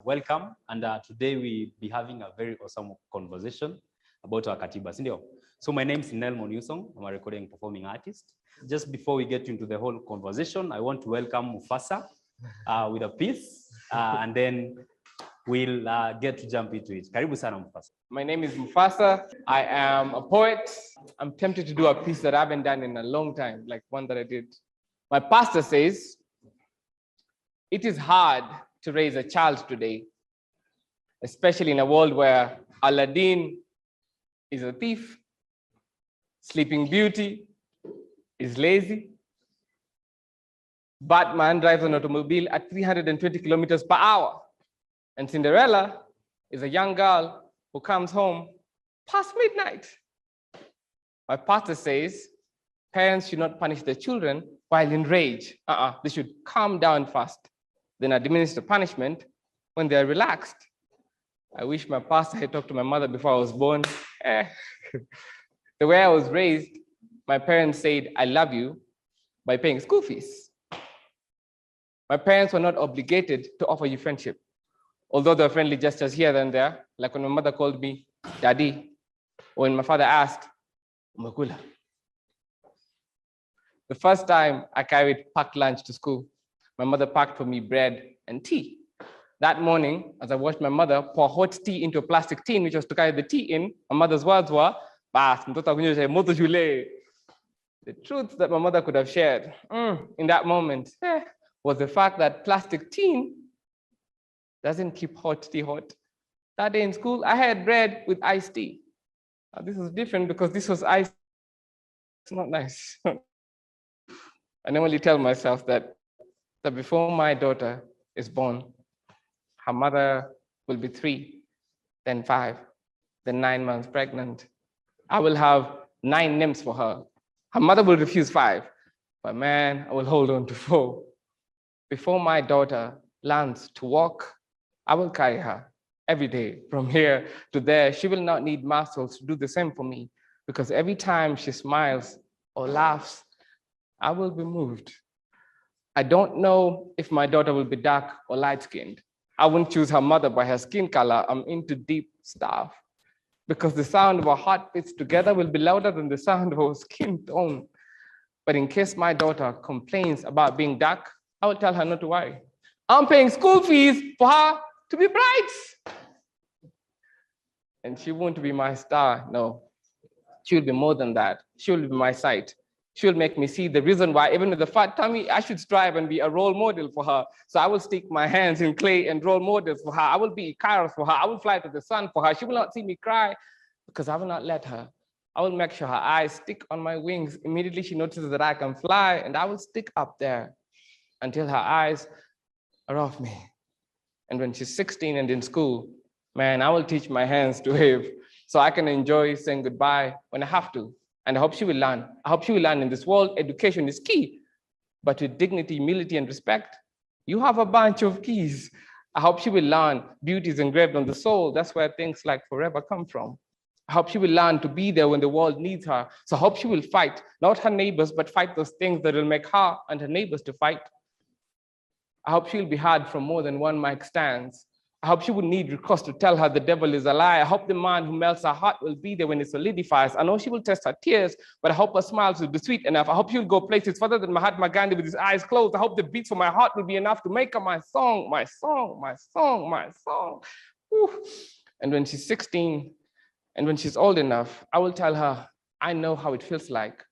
welcome. And today we'll be having a very awesome conversation about our Katiba. So my name is Nel Moniusong. I'm a recording and performing artist. Just before we get into the whole conversation, I want to welcome Mufasa with a piece, and then we'll get to jump into it. Karibu sana Mufasa. My name is Mufasa. I am a poet. I'm tempted to do a piece that I haven't done in a long time, like one that I did. My pastor says, it is hard to raise a child today, especially in a world where Aladdin is a thief, Sleeping Beauty is lazy, Batman drives an automobile at 320 kilometers per hour, and Cinderella is a young girl who comes home past midnight. My pastor says parents should not punish their children while in rage. They should calm down first, then administer punishment when they're relaxed. I wish my pastor had talked to my mother before I was born. The way I was raised, my parents said, I love you by paying school fees. My parents were not obligated to offer you friendship, although there were friendly gestures here and there, like when my mother called me Daddy, or when my father asked, Umakula. The first time I carried packed lunch to school, my mother packed for me bread and tea. That morning, as I watched my mother pour hot tea into a plastic tin, which was to carry the tea in, my mother's words were, the truth that my mother could have shared in that moment was the fact that plastic tin doesn't keep hot tea hot. That day in school, I had bread with iced tea. This was different because this was iced. It's not nice. I normally tell myself that before my daughter is born, her mother will be 3, then 5, then 9 months pregnant. I will have 9 names for her. Her mother will refuse 5, but man, I will hold on to 4. Before my daughter learns to walk, I will carry her every day from here to there. She will not need muscles to do the same for me, because every time she smiles or laughs, I will be moved. I don't know if my daughter will be dark or light-skinned. I won't choose her mother by her skin color. I'm into deep stuff, because the sound of our heartbeats together will be louder than the sound of our skin tone. But in case my daughter complains about being dark, I will tell her not to worry. I'm paying school fees for her to be bright. And she won't be my star, no. She will be more than that. She will be my sight. She will make me see the reason why, even with a fat tummy, I should strive and be a role model for her. So I will stick my hands in clay and role models for her. I will be Kairos for her. I will fly to the sun for her. She will not see me cry because I will not let her. I will make sure her eyes stick on my wings. Immediately she notices that I can fly, and I will stick up there until her eyes are off me. And when she's 16 and in school, man, I will teach my hands to wave so I can enjoy saying goodbye when I have to. And I hope she will learn. I hope she will learn in this world, education is key. But with dignity, humility, and respect, you have a bunch of keys. I hope she will learn beauty is engraved on the soul. That's where things like forever come from. I hope she will learn to be there when the world needs her. So I hope she will fight, not her neighbors, but fight those things that will make her and her neighbors to fight. I hope she'll be heard from more than one mic stands. I hope she would need recourse to tell her the devil is a lie. I hope the man who melts her heart will be there when it solidifies. I know she will test her tears, but I hope her smiles will be sweet enough. I hope she'll go places further than Mahatma Gandhi with his eyes closed. I hope the beats for my heart will be enough to make her my song, my song, my song, my song. Whew. And when she's 16, and when she's old enough, I will tell her, I know how it feels like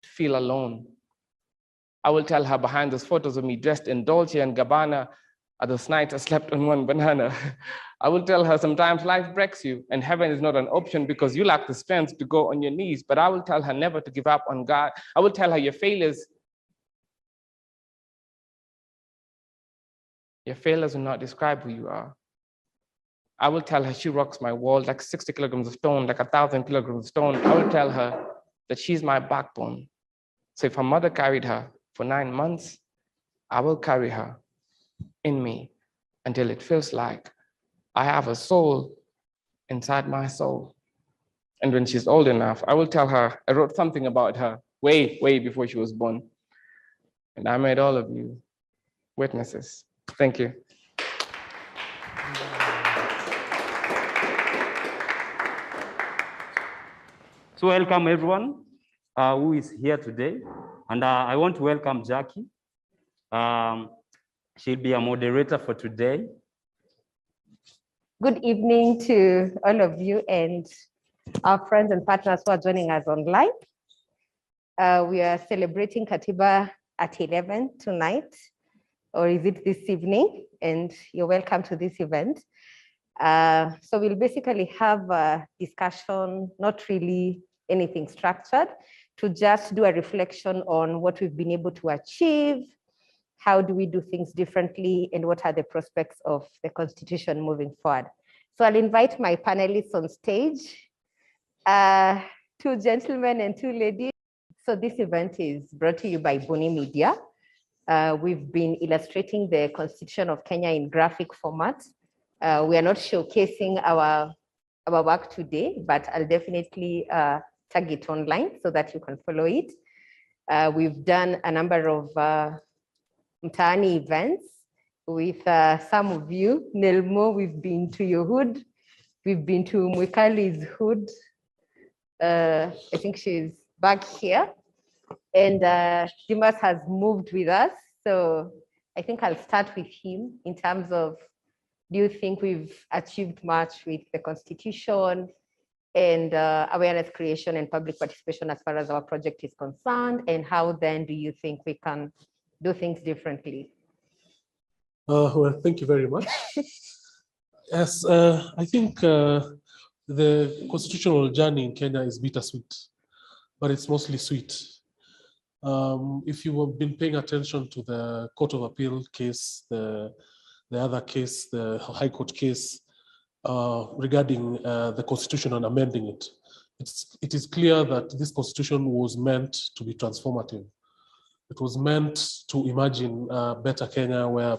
to feel alone. I will tell her behind those photos of me dressed in Dolce and Gabbana, are those nights I slept on one banana. I will tell her sometimes life breaks you and heaven is not an option because you lack the strength to go on your knees. But I will tell her never to give up on God. I will tell her your failures will not describe who you are. I will tell her she rocks my world like 60 kilograms of stone, like 1,000 kilograms of stone. I will tell her that she's my backbone. So if her mother carried her for 9 months, I will carry her in me until it feels like I have a soul inside my soul. And when she's old enough, I will tell her I wrote something about her way, way before she was born. And I made all of you witnesses. Thank you. So welcome everyone who is here today. And I want to welcome Jackie. She'll be a moderator for today. Good evening to all of you and our friends and partners who are joining us online. We are celebrating Katiba at 11 tonight, or is it this evening? And you're welcome to this event. So we'll basically have a discussion, not really anything structured, to just do a reflection on what we've been able to achieve, how do we do things differently, and what are the prospects of the Constitution moving forward. So I'll invite my panelists on stage, 2 gentlemen and 2 ladies. So this event is brought to you by Buni Media. We've been illustrating the Constitution of Kenya in graphic format. We are not showcasing our work today, but I'll definitely tag it online so that you can follow it. We've done a number of mtaani events with some of you. Nelmo, we've been to your hood. We've been to Mwikali's hood. I think she's back here. And Dimas has moved with us. So I think I'll start with him in terms of, do you think we've achieved much with the Constitution and awareness creation and public participation as far as our project is concerned? And how then do you think we can do things differently? Well, thank you very much. Yes, I think the constitutional journey in Kenya is bittersweet, but it's mostly sweet. If you have been paying attention to the Court of Appeal case, the other case, the High Court case regarding the Constitution and amending it, it is clear that this Constitution was meant to be transformative. It was meant to imagine a better Kenya where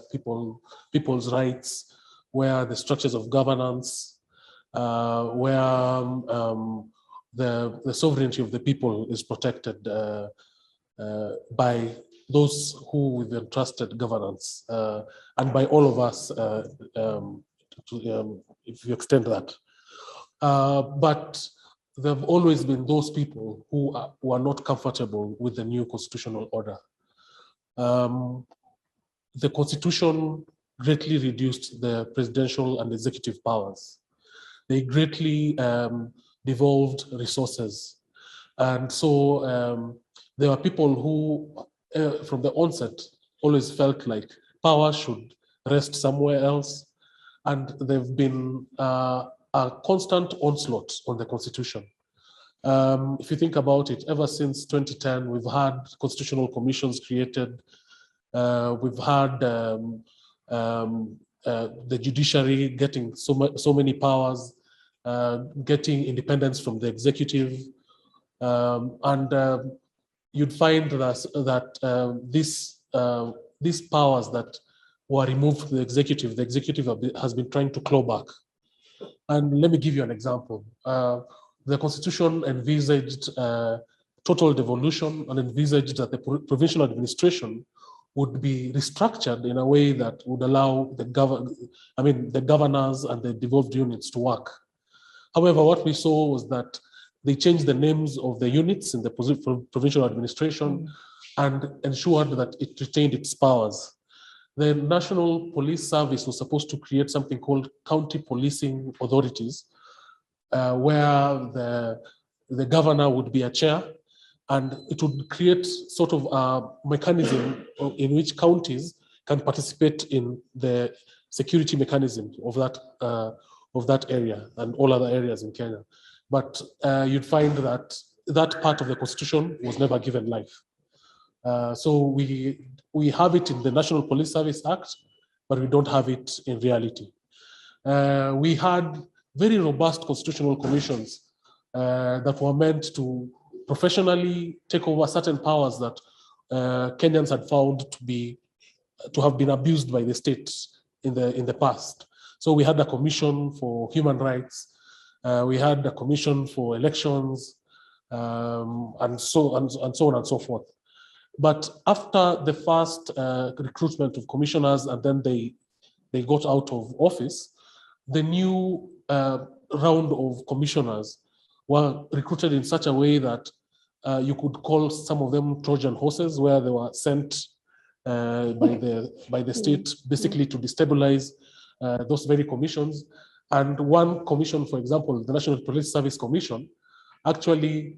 people's rights, where the structures of governance, where the sovereignty of the people is protected by those who we've entrusted governance, and by all of us, if you extend that. But there have always been those people who are not comfortable with the new constitutional order. The Constitution greatly reduced the presidential and executive powers. They greatly devolved resources. And so there are people who, from the onset, always felt like power should rest somewhere else. And they've been a constant onslaught on the Constitution. If you think about it, ever since 2010, we've had constitutional commissions created. We've had the judiciary getting so many powers, getting independence from the executive. And you'd find that these powers that were removed from the executive has been trying to claw back. And let me give you an example. The Constitution envisaged total devolution and envisaged that the provincial administration would be restructured in a way that would allow the governors and the devolved units to work. However, what we saw was that they changed the names of the units in the provincial administration and ensured that it retained its powers. The National Police Service was supposed to create something called county policing authorities, where the governor would be a chair, and it would create sort of a mechanism in which counties can participate in the security mechanism of that area and all other areas in Kenya. But you'd find that that part of the Constitution was never given life. So we have it in the National Police Service Act, but we don't have it in reality. We had very robust constitutional commissions that were meant to professionally take over certain powers that Kenyans had found to have been abused by the state in the past. So we had a commission for human rights, we had a commission for elections, and so on and so forth. But after the first recruitment of commissioners and then they got out of office, the new round of commissioners were recruited in such a way that you could call some of them Trojan horses, where they were sent by the state basically to destabilize those very commissions. And one commission, for example, the National Police Service Commission, actually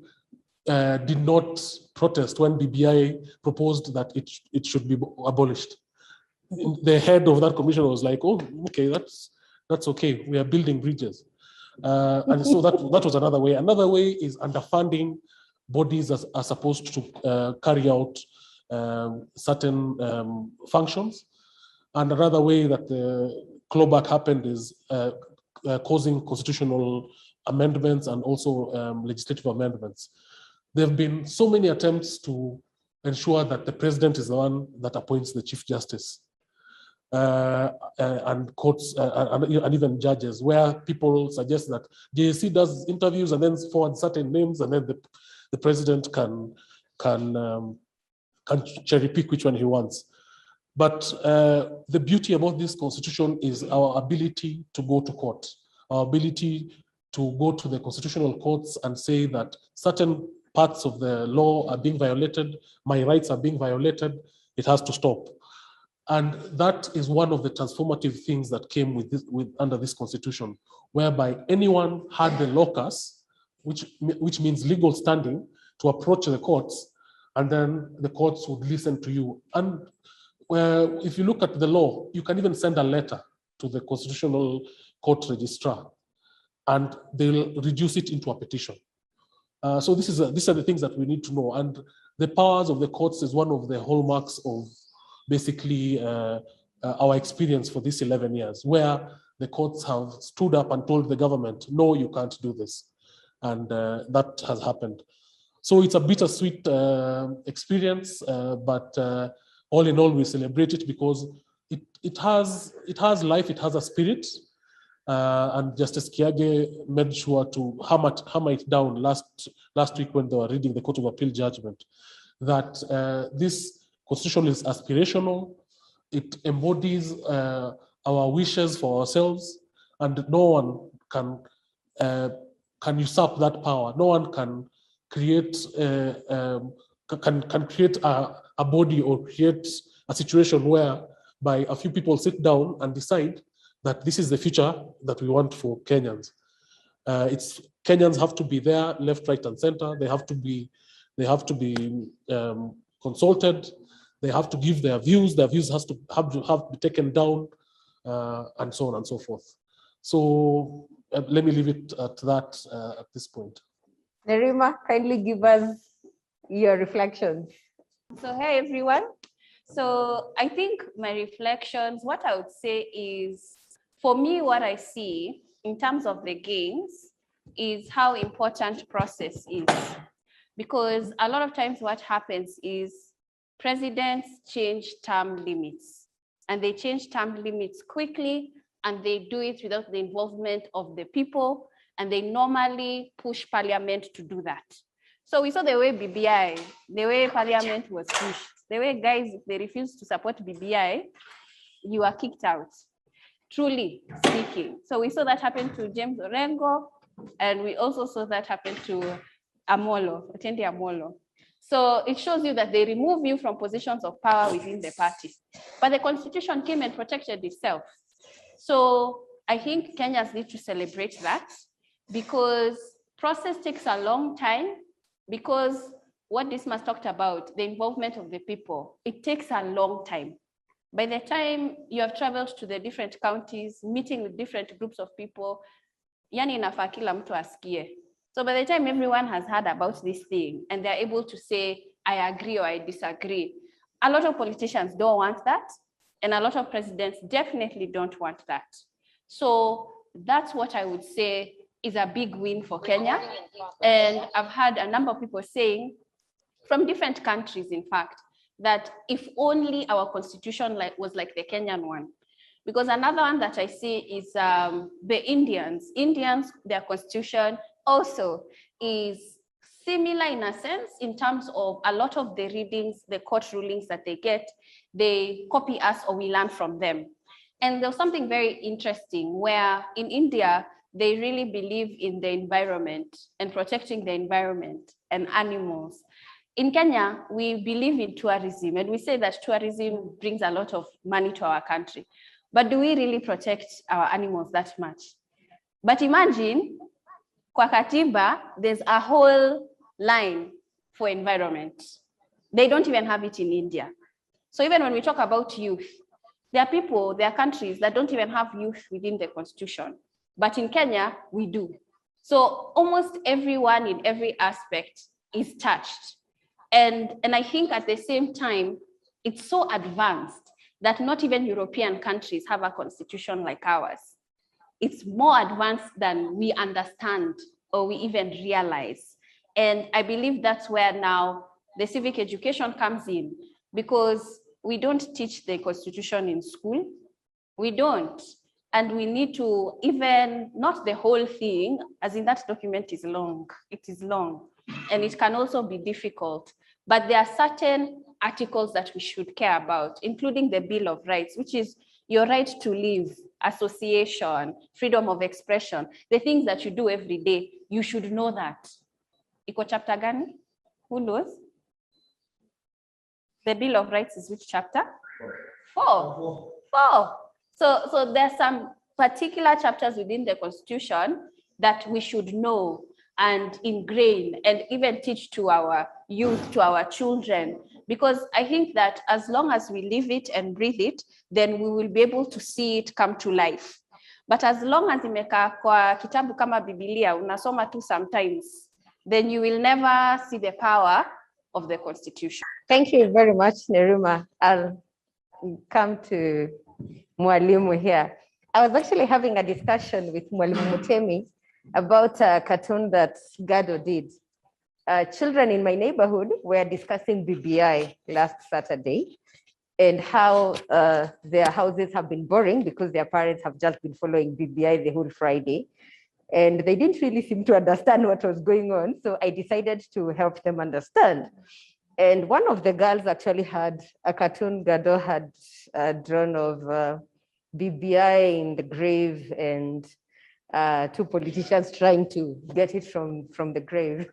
did not protest when BBI proposed that it should be abolished. The head of that commission was like, "Oh, okay, that's okay. We are building bridges," and so that was another way. Another way is underfunding bodies that are supposed to carry out certain functions, and another way that the clawback happened is causing constitutional amendments and also legislative amendments. There have been so many attempts to ensure that the president is the one that appoints the chief justice and courts and even judges, where people suggest that JSC does interviews and then forward certain names, and then the president can cherry pick which one he wants. But the beauty about this constitution is our ability to go to court, our ability to go to the constitutional courts and say that certain parts of the law are being violated, my rights are being violated, it has to stop. And that is one of the transformative things that came under this constitution, whereby anyone had the locus, which means legal standing, to approach the courts, and then the courts would listen to you. And if you look at the law, you can even send a letter to the Constitutional Court Registrar, and they'll reduce it into a petition. So these are the things that we need to know. And the powers of the courts is one of the hallmarks of basically our experience for these 11 years, where the courts have stood up and told the government, no, you can't do this. And that has happened. So it's a bittersweet experience, but all in all, we celebrate it because it has life, it has a spirit. And Justice Kiage made sure to hammer it down last week when they were reading the Court of Appeal judgment, that this constitution is aspirational, it embodies our wishes for ourselves, and no one can usurp that power. No one can create can create a body or create a situation whereby a few people sit down and decide that this is the future that we want for Kenyans. Kenyans have to be there, left, right, and center. They have to be consulted. They have to give their views. Their views have to be taken down, and so on and so forth. So let me leave it at that at this point. Nerima, kindly give us your reflections. So hey everyone. So I think my reflections, what I would say is, for me, what I see in terms of the gains is how important process is. Because a lot of times what happens is presidents change term limits, and they change term limits quickly, and they do it without the involvement of the people, and they normally push parliament to do that. So we saw the way BBI, the way parliament was pushed, the way guys, if they refused to support BBI, you are kicked out, truly speaking. So we saw that happen to James Orengo, and we also saw that happen to Otendi Amolo. So it shows you that they remove you from positions of power within the party. But the constitution came and protected itself. So I think Kenyans need to celebrate that, because process takes a long time, because what Dismas talked about, the involvement of the people, it takes a long time. By the time you have traveled to the different counties, meeting with different groups of people, yani inafaa kila mtu asikie. So by the time everyone has heard about this thing and they're able to say, I agree or I disagree, a lot of politicians don't want that, and a lot of presidents definitely don't want that. So that's what I would say is a big win for Kenya. And I've had a number of people saying, from different countries, in fact, that if only our constitution was like the Kenyan one. Because another one that I see is the Indians. Indians, their constitution also is similar in a sense, in terms of a lot of the readings, the court rulings that they get, they copy us or we learn from them. And there was something very interesting where in India, they really believe in the environment and protecting the environment and animals. In Kenya, we believe in tourism, and we say that tourism brings a lot of money to our country. But do we really protect our animals that much? But imagine, kwa Katiba, there's a whole line for environment. They don't even have it in India. So even when we talk about youth, there are people, there are countries that don't even have youth within the constitution. But in Kenya, we do. So almost everyone in every aspect is touched. And I think at the same time, it's so advanced that not even European countries have a constitution like ours. It's more advanced than we understand or we even realize. And I believe that's where now the civic education comes in, because we don't teach the constitution in school. We don't. And we need to even, not the whole thing, as in that document is long, it is long, and it can also be difficult. But there are certain articles that we should care about, including the Bill of Rights, which is your right to live, association, freedom of expression, the things that you do every day, you should know that. Iko chapter gani? Who knows? The Bill of Rights is which chapter? 4. So there's some particular chapters within the Constitution that we should know and ingrain and even teach to our youth, to our children, because I think that as long as we live it and breathe it, then we will be able to see it come to life. But as long as imekaa kwa kitabu kama Biblia, unasoma tu sometimes, then you will never see the power of the Constitution. Thank you very much, Neruma. I'll come to Mwalimu here. I was actually having a discussion with Mwalimu Mutemi about a cartoon that Gado did. Children in my neighborhood were discussing BBI last Saturday and how their houses have been boring because their parents have just been following BBI the whole Friday. And they didn't really seem to understand what was going on. So I decided to help them understand. And one of the girls actually had a cartoon Gado had drawn of BBI in the grave and 2 politicians trying to get it from the grave.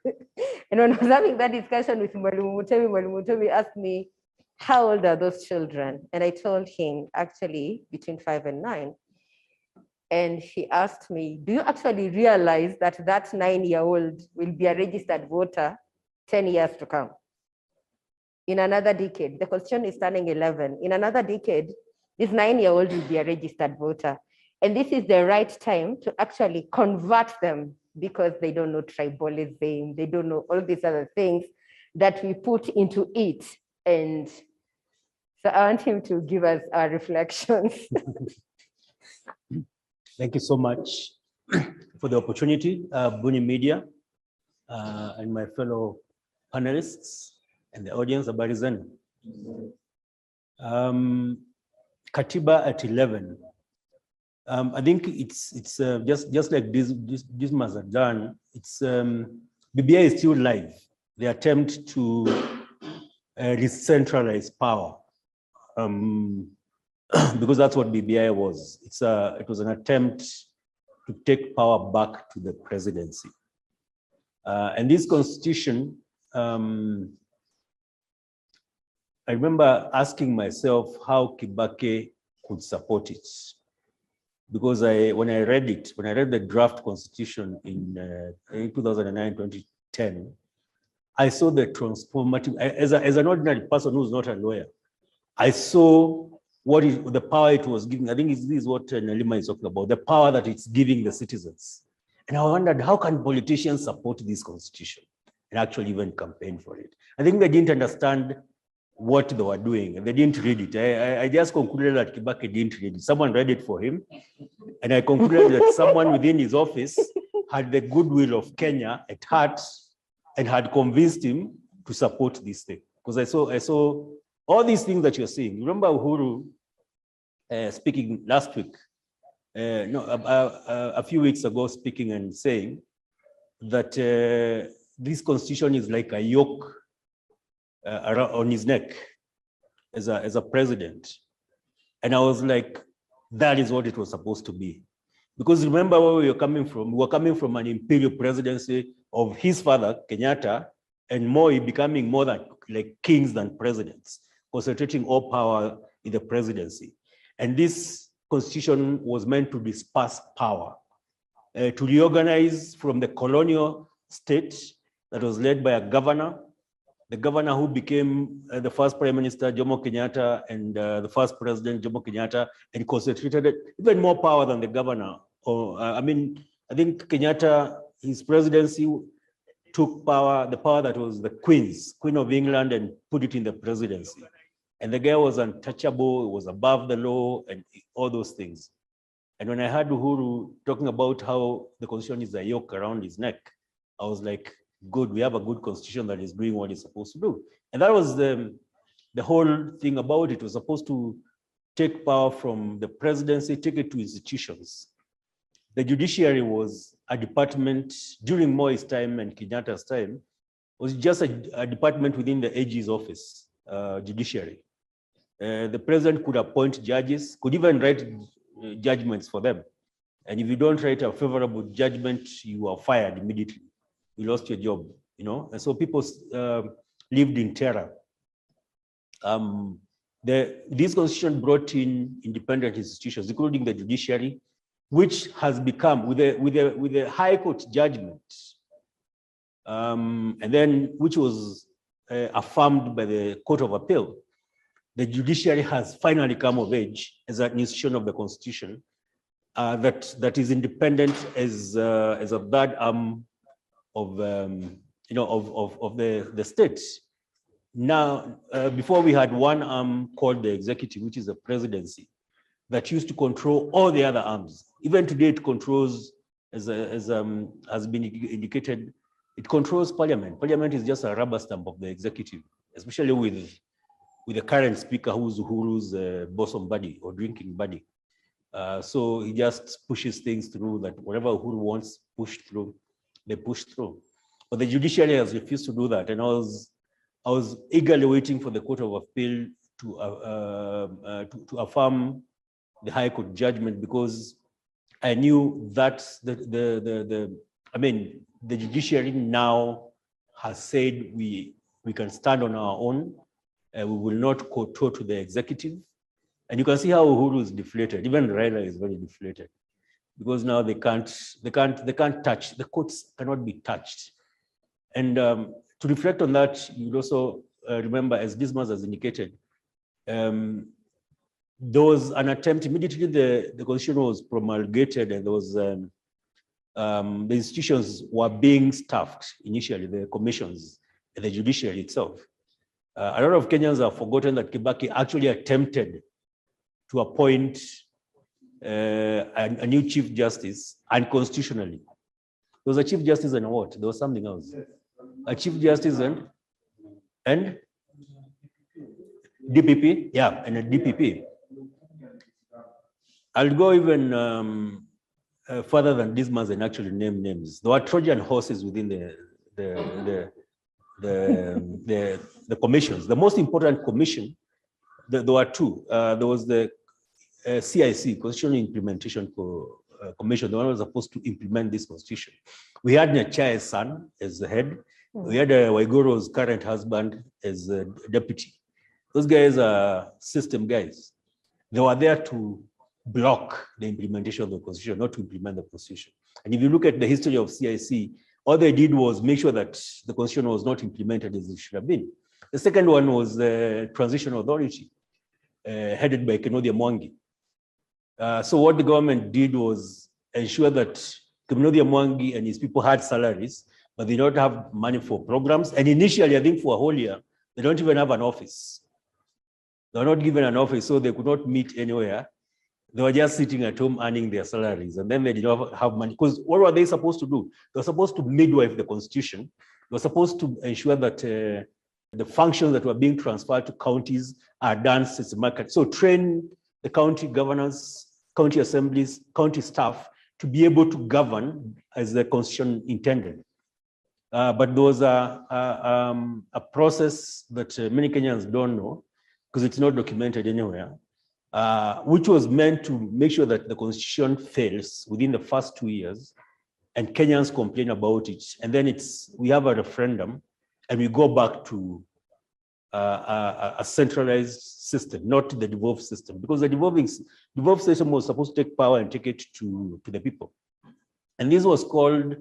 And when I was having that discussion with Mwalimu Mutemi asked me, how old are those children? And I told him, actually, between 5 and 9. And he asked me, do you actually realize that that 9-year-old will be a registered voter 10 years to come? In another decade, the constitution is turning 11. In another decade, this 9-year-old will be a registered voter. And this is the right time to actually convert them, because they don't know tribalism, they don't know all these other things that we put into it. And so I want him to give us our reflections. Thank you so much for the opportunity, Buni Media and my fellow panelists and the audience, habari zenu. Katiba at 11. I think it's just like this must have done. It's BBI is still live. The attempt to decentralize power, because that's what BBI was. It was an attempt to take power back to the presidency. And this constitution, I remember asking myself how Kibaki could support it. Because when I read the draft constitution in 2009, 2010, I saw the transformative, as an ordinary person who's not a lawyer, I saw the power it was giving. I think this is what Nelima is talking about, the power that it's giving the citizens. And I wondered, how can politicians support this constitution and actually even campaign for it? I think they didn't understand what they were doing, and they didn't read it. I just concluded that Kibaki didn't read it. Someone read it for him, and I concluded that someone within his office had the goodwill of Kenya at heart and had convinced him to support this thing. Because I saw all these things that you're seeing. Remember Uhuru speaking last week, a few weeks ago, speaking and saying that this constitution is like a yoke on his neck as a president. And I was like, that is what it was supposed to be. Because remember where we were coming from. We were coming from an imperial presidency of his father, Kenyatta, and Moi becoming more than like kings than presidents, concentrating all power in the presidency. And this constitution was meant to disperse power, to reorganize from the colonial state that was led by a governor, the governor who became the first prime minister, Jomo Kenyatta, and the first president, Jomo Kenyatta, and concentrated even more power than the governor. I think Kenyatta, his presidency took power, the power that was the Queen of England, and put it in the presidency. And the guy was untouchable, was above the law, and all those things. And when I heard Uhuru talking about how the constitution is a yoke around his neck, I was like, good, we have a good constitution that is doing what it's supposed to do. And that was the whole thing about it. It was supposed to take power from the presidency, take it to institutions. The judiciary was a department during Moi's time and Kenyatta's time, was just a department within the AG's office, judiciary. The president could appoint judges, could even write judgments for them. And if you don't write a favorable judgment, you are fired immediately. You lost your job, you know? And so people lived in terror. This constitution brought in independent institutions, including the judiciary, which has become, with a high court judgment, and then which was affirmed by the Court of Appeal, the judiciary has finally come of age as an institution of the constitution that is independent as a third arm of the state. Now, before we had one arm called the executive, which is the presidency, that used to control all the other arms. Even today, it controls, as has been indicated, it controls parliament. Parliament is just a rubber stamp of the executive, especially with the current speaker, who's Uhuru's bosom buddy or drinking buddy. So he just pushes things through, that whatever Uhuru wants pushed through, they push through. But the judiciary has refused to do that. And I was eagerly waiting for the Court of Appeal to affirm the High Court judgment, because I knew that the judiciary now has said we can stand on our own. We will not kowtow to the executive. And you can see how Uhuru is deflated. Even Raila is very deflated, because now they can't touch, the courts cannot be touched. And to reflect on that, you'd also remember, as Dismas has indicated, there was an attempt immediately the constitution was promulgated, and there was the institutions were being staffed initially, the commissions, the judiciary itself. A lot of Kenyans have forgotten that Kibaki actually attempted to appoint a new chief justice unconstitutionally. There was a chief justice and what? There was something else. A chief justice and DPP, yeah, and a DPP. I'll go even further than Dismas and actually name names. There were Trojan horses within the commissions. The most important commission, there were two. There was the CIC, Constitutional Implementation Commission, the one who was supposed to implement this constitution. We had Nyachae's son as the head. We had Waiguro's current husband as the deputy. Those guys are system guys. They were there to block the implementation of the constitution, not to implement the constitution. And if you look at the history of CIC, all they did was make sure that the constitution was not implemented as it should have been. The second one was the transition authority, headed by Kennedy Mwangi. So what the government did was ensure that Kennedy Mwangi and his people had salaries, but they don't have money for programs. And initially, I think for a whole year, they don't even have an office. They're not given an office, so they could not meet anywhere. They were just sitting at home earning their salaries, and then they did not have money. Because what were they supposed to do? They were supposed to midwife the constitution. They were supposed to ensure that the functions that were being transferred to counties are done systematically. So train the county governors, county assemblies, county staff to be able to govern as the constitution intended. But there was a process that many Kenyans don't know, because it's not documented anywhere, which was meant to make sure that the constitution fails within the first 2 years, and Kenyans complain about it, and then we have a referendum, and we go back to a centralized system, not the devolved system, because the devolved system was supposed to take power and take it to the people. And this was called,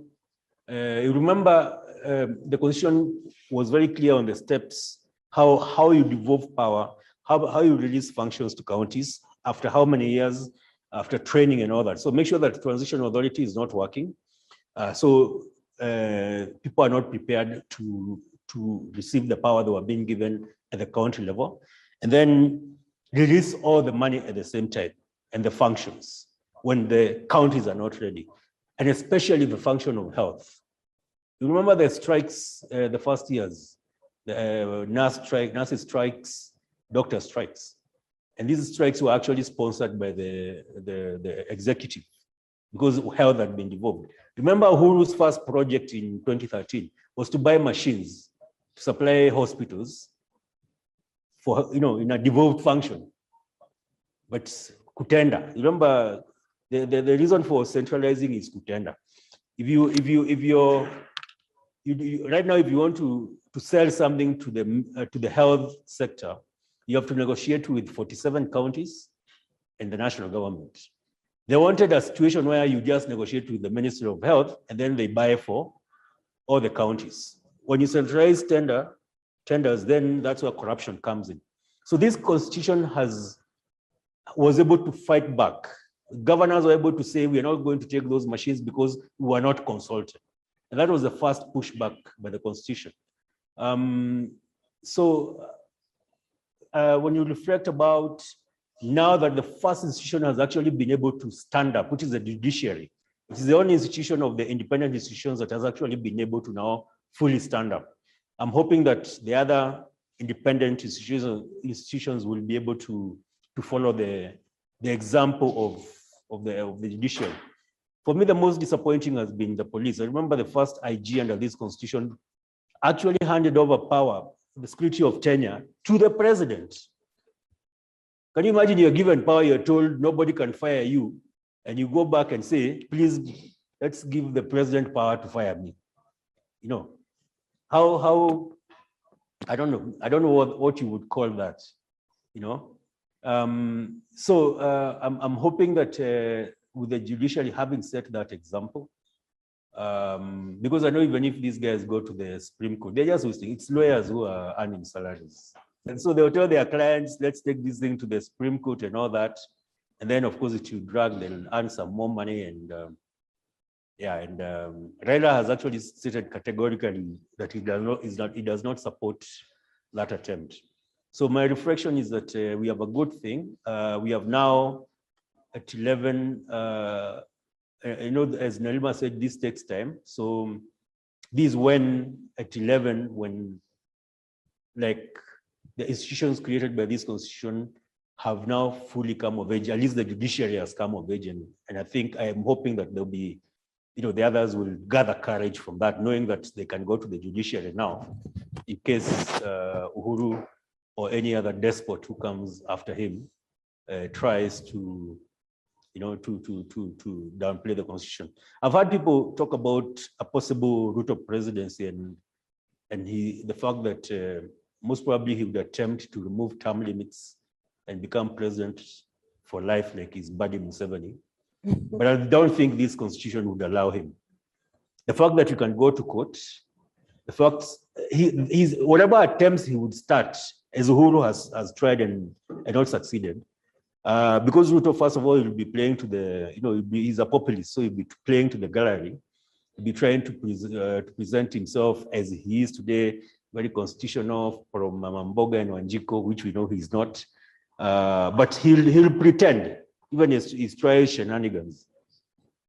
you remember, the constitution was very clear on the steps, how you devolve power, how you release functions to counties, after how many years, after training and all that. So make sure that transition authority is not working. So people are not prepared to receive the power they were being given at the county level, and then release all the money at the same time and the functions when the counties are not ready, and especially the function of health. You remember the strikes, the first years, the nurses strikes, doctor strikes, and these strikes were actually sponsored by the executive because health had been devolved. Remember Uhuru's first project in 2013 was to buy machines to supply hospitals for, in a devolved function. But kutenda, remember the reason for centralizing is kutenda. Right now, if you want to sell something to the health sector, you have to negotiate with 47 counties and the national government. They wanted a situation where you just negotiate with the Ministry of Health and then they buy for all the counties. When you centralize tenders, then that's where corruption comes in. So this constitution was able to fight back. Governors were able to say, we are not going to take those machines because we were not consulted. And that was the first pushback by the constitution. When you reflect about now that the first institution has actually been able to stand up, which is the judiciary, which is the only institution of the independent institutions that has actually been able to now fully stand up. I'm hoping that the other independent institutions will be able to follow the example of the judiciary. For me, the most disappointing has been the police. I remember the first IG under this constitution actually handed over power, the security of tenure, to the president. Can you imagine you're given power, you're told nobody can fire you, and you go back and say, please, let's give the president power to fire me. How I don't know what you would call that, I'm hoping that with the judiciary having set that example, because I know even if these guys go to the Supreme Court, they're just wasting. It's lawyers who are earning salaries. And so they'll tell their clients, let's take this thing to the Supreme Court and all that. And then of course it will drag, they'll earn some more money. And Raila has actually stated categorically that he does not support that attempt. So my reflection is that we have a good thing. We have now at 11, as Nalima said, this takes time. So this is when at 11, when like the institutions created by this constitution have now fully come of age, at least the judiciary has come of age. And I think I am hoping that there'll be, the others will gather courage from that, knowing that they can go to the judiciary now in case Uhuru or any other despot who comes after him tries to downplay the constitution. I've heard people talk about a possible route of presidency and the fact that most probably he would attempt to remove term limits and become president for life like his buddy Museveni. But I don't think this constitution would allow him. The fact that you can go to court, the fact he's whatever attempts he would start, as Uhuru has tried and not succeeded, because Ruto, first of all, he'll be playing to the, he's a populist, so he'll be playing to the gallery. He'll be trying to present himself as he is today, very constitutional from Mamamboga and Wanjiko, which we know he's not. But he'll pretend, even his trial shenanigans.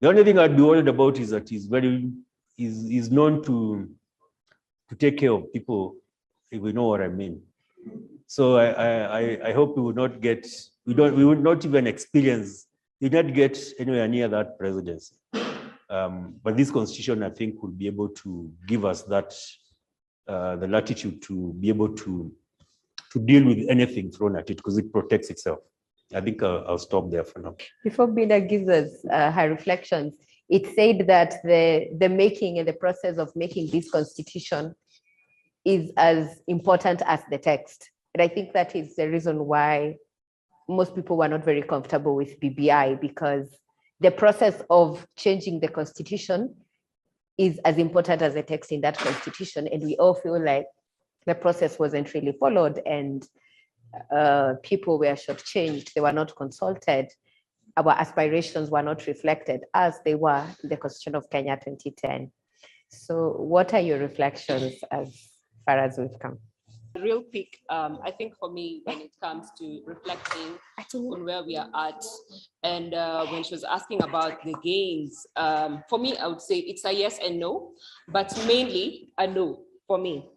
The only thing I'd be worried about is that he's known to take care of people, if we know what I mean. So I hope we would not get, we would not even experience, we would not get anywhere near that presidency. But this constitution, I think, will be able to give us that, the latitude to be able to deal with anything thrown at it because it protects itself. I think I'll stop there for now. Before Bina gives us her reflections, it said that the making and the process of making this constitution is as important as the text. And I think that is the reason why most people were not very comfortable with BBI, because the process of changing the constitution is as important as the text in that constitution. And we all feel like the process wasn't really followed, and people were shortchanged. They were not consulted. Our aspirations were not reflected as they were in the Constitution of Kenya 2010. So what are your reflections as far as we've come? Real quick, I think for me, when it comes to reflecting on where we are at, and when she was asking about the gains, for me, I would say it's a yes and no, but mainly a no for me.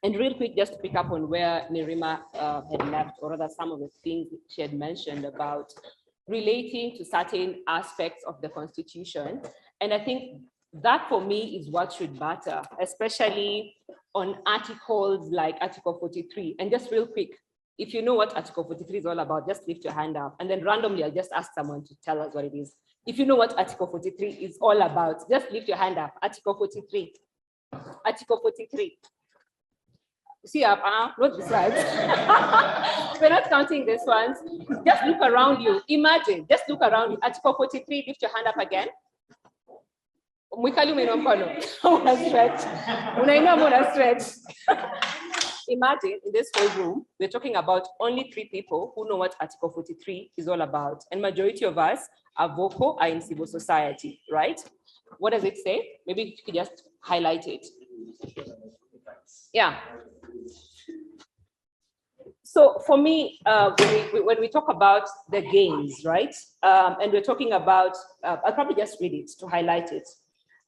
And real quick, just to pick up on where Nerima had left, or rather some of the things she had mentioned about relating to certain aspects of the Constitution. And I think that for me is what should matter, especially on articles like Article 43. And just real quick, if you know what Article 43 is all about, just lift your hand up. And then randomly, I'll just ask someone to tell us what it is. If you know what Article 43 is all about, just lift your hand up. Article 43. Article 43. See up, not this side. We're not counting this ones. Just look around you. Imagine, just look around you. Article 43, lift your hand up again. Imagine in this whole room, we're talking about only 3 people who know what Article 43 is all about. And majority of us are vocal, are in civil society, right? What does it say? Maybe you could just highlight it. Yeah. So for me, when we talk about the gains, right? And we're talking about, I'll probably just read it to highlight it.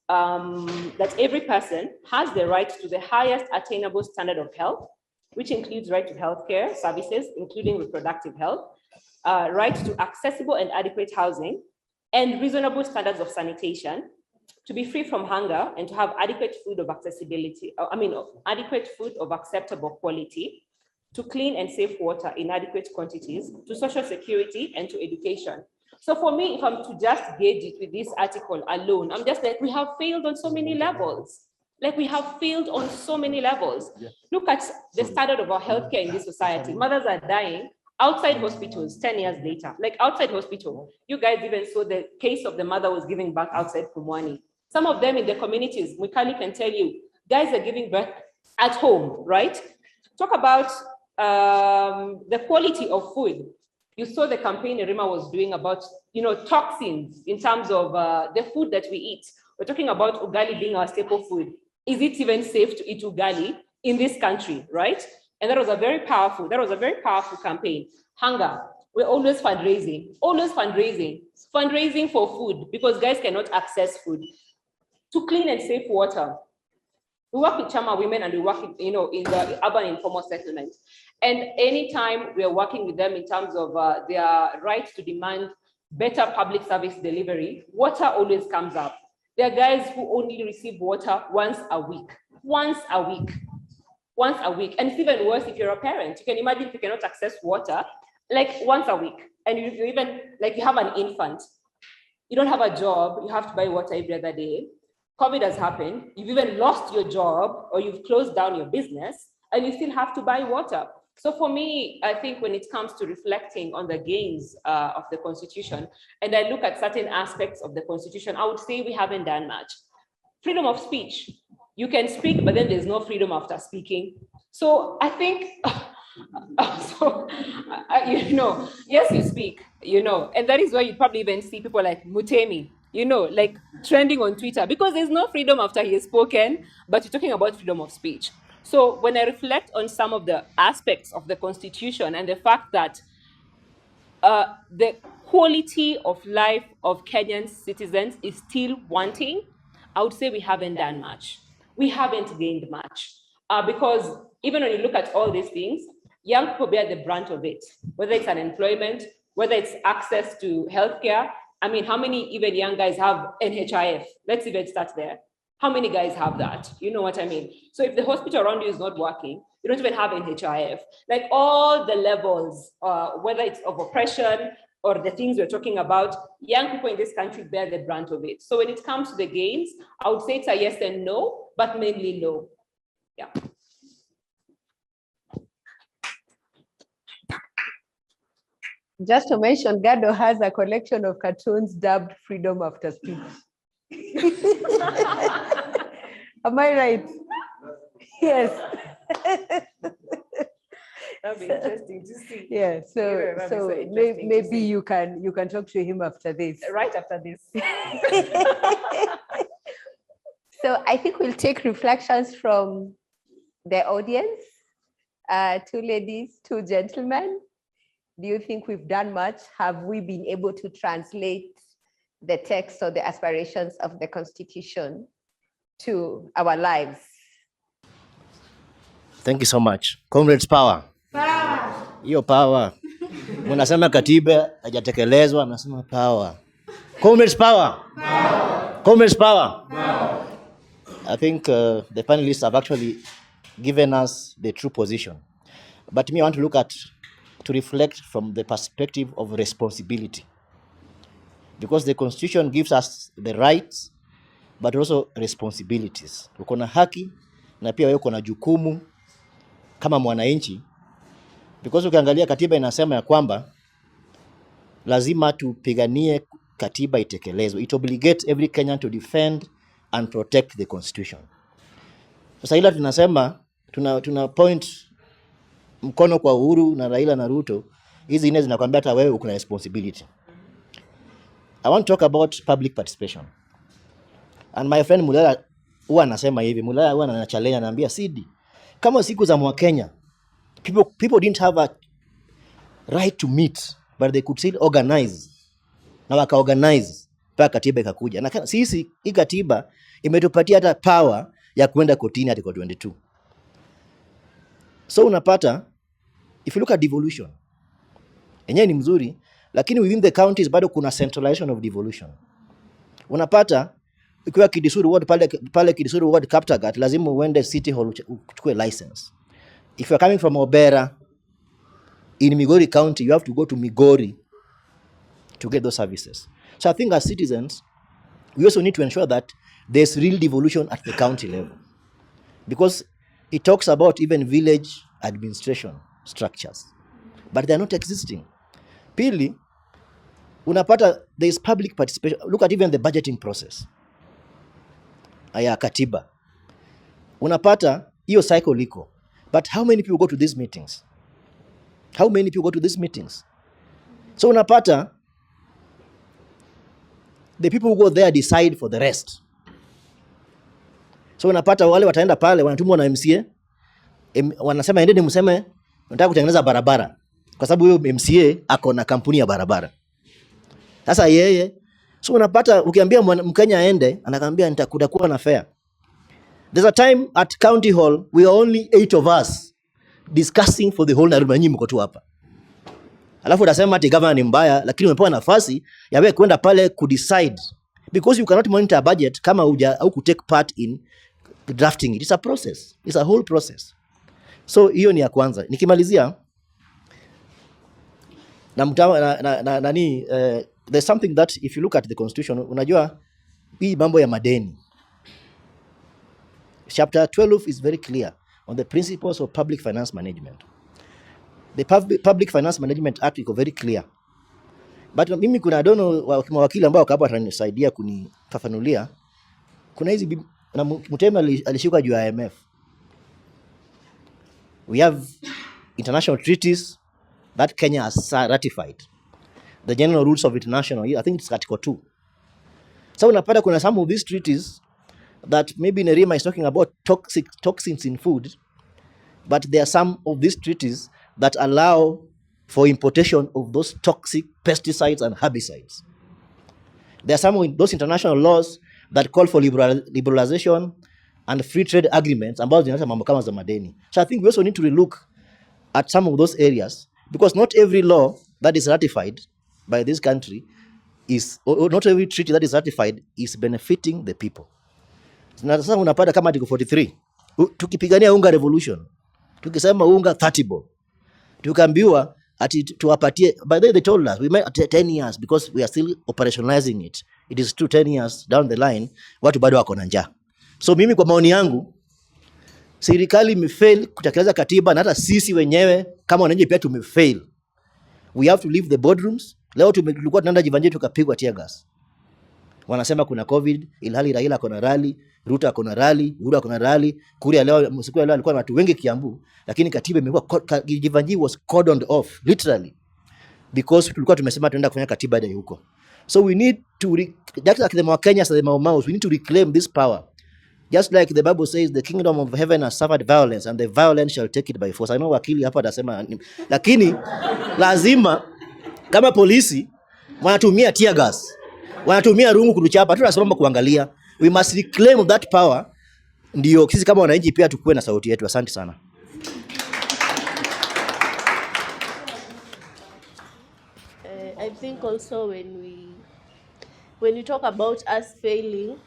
That every person has the right to the highest attainable standard of health, which includes right to healthcare services, including reproductive health, right to accessible and adequate housing, and reasonable standards of sanitation, to be free from hunger, and to have adequate food of accessibility, adequate food of acceptable quality, to clean and safe water in adequate quantities, to social security, and to education. So for me, if I'm to just gauge it with this article alone, I'm just like, we have failed on so many levels. Like we have failed on so many levels. Yeah. Look at the standard of our healthcare in this society. Mothers are dying outside hospitals 10 years later, like outside hospital. You guys even saw the case of the mother was giving birth outside Pumwani. Some of them in the communities, Mwikali can tell you, guys are giving birth at home, right? Talk about the quality of food. You saw the campaign Nerima was doing about, toxins in terms of the food that we eat. We're talking about ugali being our staple food. Is it even safe to eat ugali in this country, right? And that was a very powerful campaign. Hunger, we're always fundraising for food because guys cannot access food. To clean and safe water. We work with Chama women and we work in the urban informal settlement. And anytime we are working with them in terms of their right to demand better public service delivery, water always comes up. There are guys who only receive water once a week. And it's even worse if you're a parent. You can imagine if you cannot access water, like once a week. And you even, like you have an infant, you don't have a job, you have to buy water every other day. COVID has happened, you've even lost your job or you've closed down your business and you still have to buy water. So for me, I think when it comes to reflecting on the gains of the Constitution, and I look at certain aspects of the Constitution, I would say we haven't done much. Freedom of speech. You can speak, but then there's no freedom after speaking. So I think, yes, you speak, and that is why you probably even see people like Mutemi, like trending on Twitter, because there's no freedom after he has spoken, but you're talking about freedom of speech. So when I reflect on some of the aspects of the Constitution and the fact that the quality of life of Kenyan citizens is still wanting, I would say we haven't done much. We haven't gained much because even when you look at all these things, young people bear the brunt of it, whether it's unemployment, whether it's access to healthcare. I mean, how many even young guys have NHIF? Let's even start there. How many guys have that? You know what I mean? So if the hospital around you is not working, you don't even have NHIF. Like all the levels, whether it's of oppression or the things we're talking about, young people in this country bear the brunt of it. So when it comes to the gains, I would say it's a yes and no, but mainly no. Yeah. Just to mention, Gado has a collection of cartoons dubbed Freedom After Speech. Am I right? Yes. That'd be interesting to see. Yeah, so maybe you can talk to him after this. Right after this. So I think we'll take reflections from the audience. 2 ladies, 2 gentlemen. Do you think we've done much? Have we been able to translate the text or the aspirations of the Constitution to our lives? Thank you so much. Comrades power. Hiyo power. Mnasema katiba hajatekelezwa, mnasema power. Comrades power. Comrades power. I think the panelists have actually given us the true position. But me, I want to reflect from the perspective of responsibility. Because the Constitution gives us the rights, but also responsibilities. Uko na haki, na pia wewe uko na jukumu kama mwananchi. Because ukiangalia katiba inasema ya kwamba lazima tupiganie katiba itekelezwe. It obligates every Kenyan to defend and protect the Constitution. Sasa ila tunasema tuna point mkono kwa Uhuru na Raila na Ruto, hizi nne zinakwambia hata wewe uko na responsibility. I want to talk about public participation. And my friend Mulala huwa anasema hivi, Mulala huwa anachallenge, anaambia Sidi, kama siku za Kenya, people didn't have a right to meet, but they could still organize. Na waka-organize mpaka katiba ikakuja. Na sisi hii katiba imetupatia hata power ya kuenda kotini article 22. So unapata, if you look at devolution, yenyewe ni mzuri, lakini within the counties bado kuna centralization of devolution. Unapata, ikiwa Kidisuru ward pale Kidisuru ward Kaptagat, lazima uende city hall uchukue license. If you're coming from Obera, in Migori County, you have to go to Migori to get those services. So I think as citizens, we also need to ensure that there's real devolution at the county level. Because it talks about even village administration structures, but they're not existing. Pili, unapata there is public participation. Look at even the budgeting process. Aya katiba. Unapata hiyo cycle iko. But how many people go to these meetings? How many people go to these meetings? So unapata the people who go there decide for the rest. So unapata wale wataenda pale wanatumwa na MCA, wanasema endeni mseme nataka kutengeneza barabara, kwa sababu huyo MCA ako na kampuni ya barabara. Sasa yeye, so unapata ukiambia Mkenya aende, anakuambia nitakuwa na fare. There's a time at County Hall, we are only 8 of us discussing for the whole Nairobi, nyinyi mko tu hapa. Alafu unasema ati governor ni mbaya, lakini umepewa nafasi ya wewe kwenda pale kudecide, because you cannot monitor a budget kama au kutake part in drafting it. It's a process. It's a whole process. So hiyo ni ya kwanza. Nikimalizia there's something that if you look at the Constitution, unajua hii mambo ya madeni. Chapter 12 is very clear on the principles of public finance management. The Public Finance Management Act iko very clear. But mimi kuna dono mawakili ambao hapa watanisaidia kunifafanulia. Kuna hizi Mutema alishuka juu ya IMF. We have international treaties that Kenya has ratified. The General Rules of International, I think it's Article 2. So unapata kuna some of these treaties that maybe Nerima is talking about toxins in food, but there are some of these treaties that allow for importation of those toxic pesticides and herbicides. There are some of those international laws that call for liberalization and free trade agreements about the mambo kama za madeni. So I think we also need to relook at some of those areas, because not every law that is ratified by this country is, or not every treaty that is ratified is benefiting the people. Na sasa unapata kama article 43. Tukipigania unga revolution. Tukisema unga 30 bob. Tukaambiwa ati tuwapatie, by the way they told us we might 10 years because we are still operationalizing it. It is true 10 years down the line watu bado wako na njaa. So mimi kwa maoni yangu serikali imefail kutekeleza katiba na hata sisi wenyewe kama wananchi pia tumefail. We have to leave the boardrooms. Leo tulikuwa tunaenda Jivanjiri tukapigwa tear gas. Wanasema kuna COVID, ilhali Raila akona rally, Ruto akona rally, Uhuru akona rally. Kuria leo siku ya leo alikuwa na watu wengi Kiambu, lakini katiba imekuwa Jivanjiri was cordoned off literally because tulikuwa tumesema tunaenda kufanya katiba hadi huko. So we need to just like the Kenyans and the Maus, we need to reclaim this power. Just like the Bible says, the kingdom of heaven has suffered violence and the violent shall take it by force. I know wakili hapa atasema, lakini lazima kama polisi wanatumia tear gas, wanatumia rungu kutuchapa, tunasimama kuangalia. We must reclaim that power. Ndio sisi kama wananchi pia tukue na sauti yetu. Asante sana. I think also when you talk about us failing,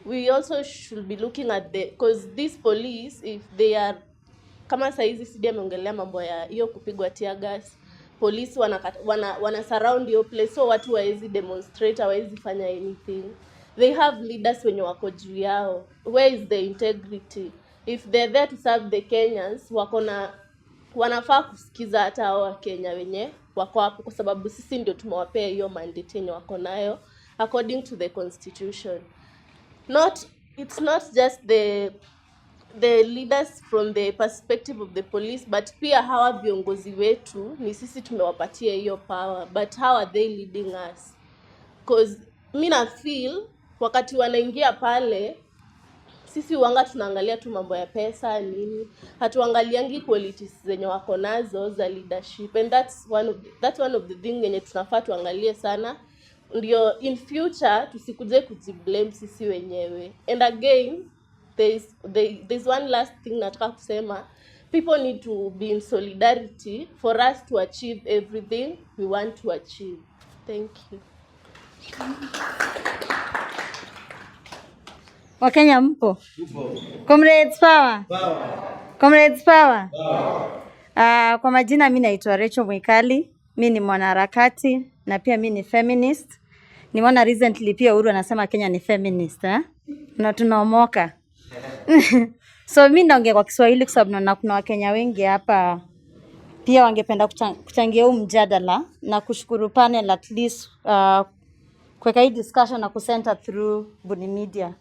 we also should be looking at because these police, if they are, kama saizi sidi ameongelea mambo ya hiyo kupigwa tear gas, police wana surround your place, so watu waezi demonstrate, waezi fanya anything. They have leaders wenye wako juu yao. Where is the integrity? If they're there to serve the Kenyans, wanafaa kusikiza hata hao wa Kenya wenye wako hapo, kwa sababu sisi ndio tumewapea hiyo mandate yenye wako nayo according to the constitution. It's not just the leaders from the perspective of the police, but pia hawa viongozi wetu ni sisi tumewapatia hiyo power, but how are they leading us? Because mimi na feel wakati wanaingia pale sisi wanga tunaangalia tu mambo ya pesa nini, hatuangaliangi qualities zenye wako nazo za leadership, and that's one of the thing yenye tunafaa tuangalie sana, ndio in future tusikuje kujiblame sisi wenyewe. And again there's one last thing nataka kusema, people need to be in solidarity for us to achieve everything we want to achieve. Thank you. Wakenya mpo? Comrades power. Comrades power. Kwa majina mimi naitwa Rachel Mwikali, mimi ni mwanaharakati na pia mimi ni feminist. Nimeona recently pia Uhuru anasema Kenya ni feminist, na tunaomoka. So mimi naongea kwa Kiswahili kwa sababu naona kuna Wakenya wengi hapa pia wangependa kuchangia huu mjadala, na kushukuru panel at least kwa hii discussion na kucenter through Buni Media.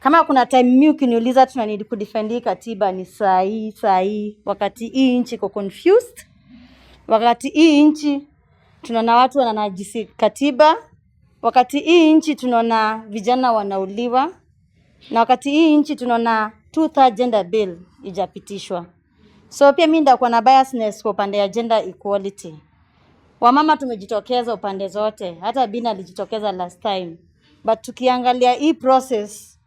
Kama kuna time mimi ukiniuliza tunanidi kudefend katiba ni saa hii wakati hii nchi iko confused, wakati hii nchi tunaona watu wananajisi katiba, wakati hii nchi tunaona vijana wanauliwa, na wakati hii nchi tunaona 2/3 gender bill ijapitishwa. So pia mimi ndakuwa na biasness kwa upande ya gender equality. Wamama tumejitokeza upande zote, hata Bina alijitokeza last time. But tukiangalia hii process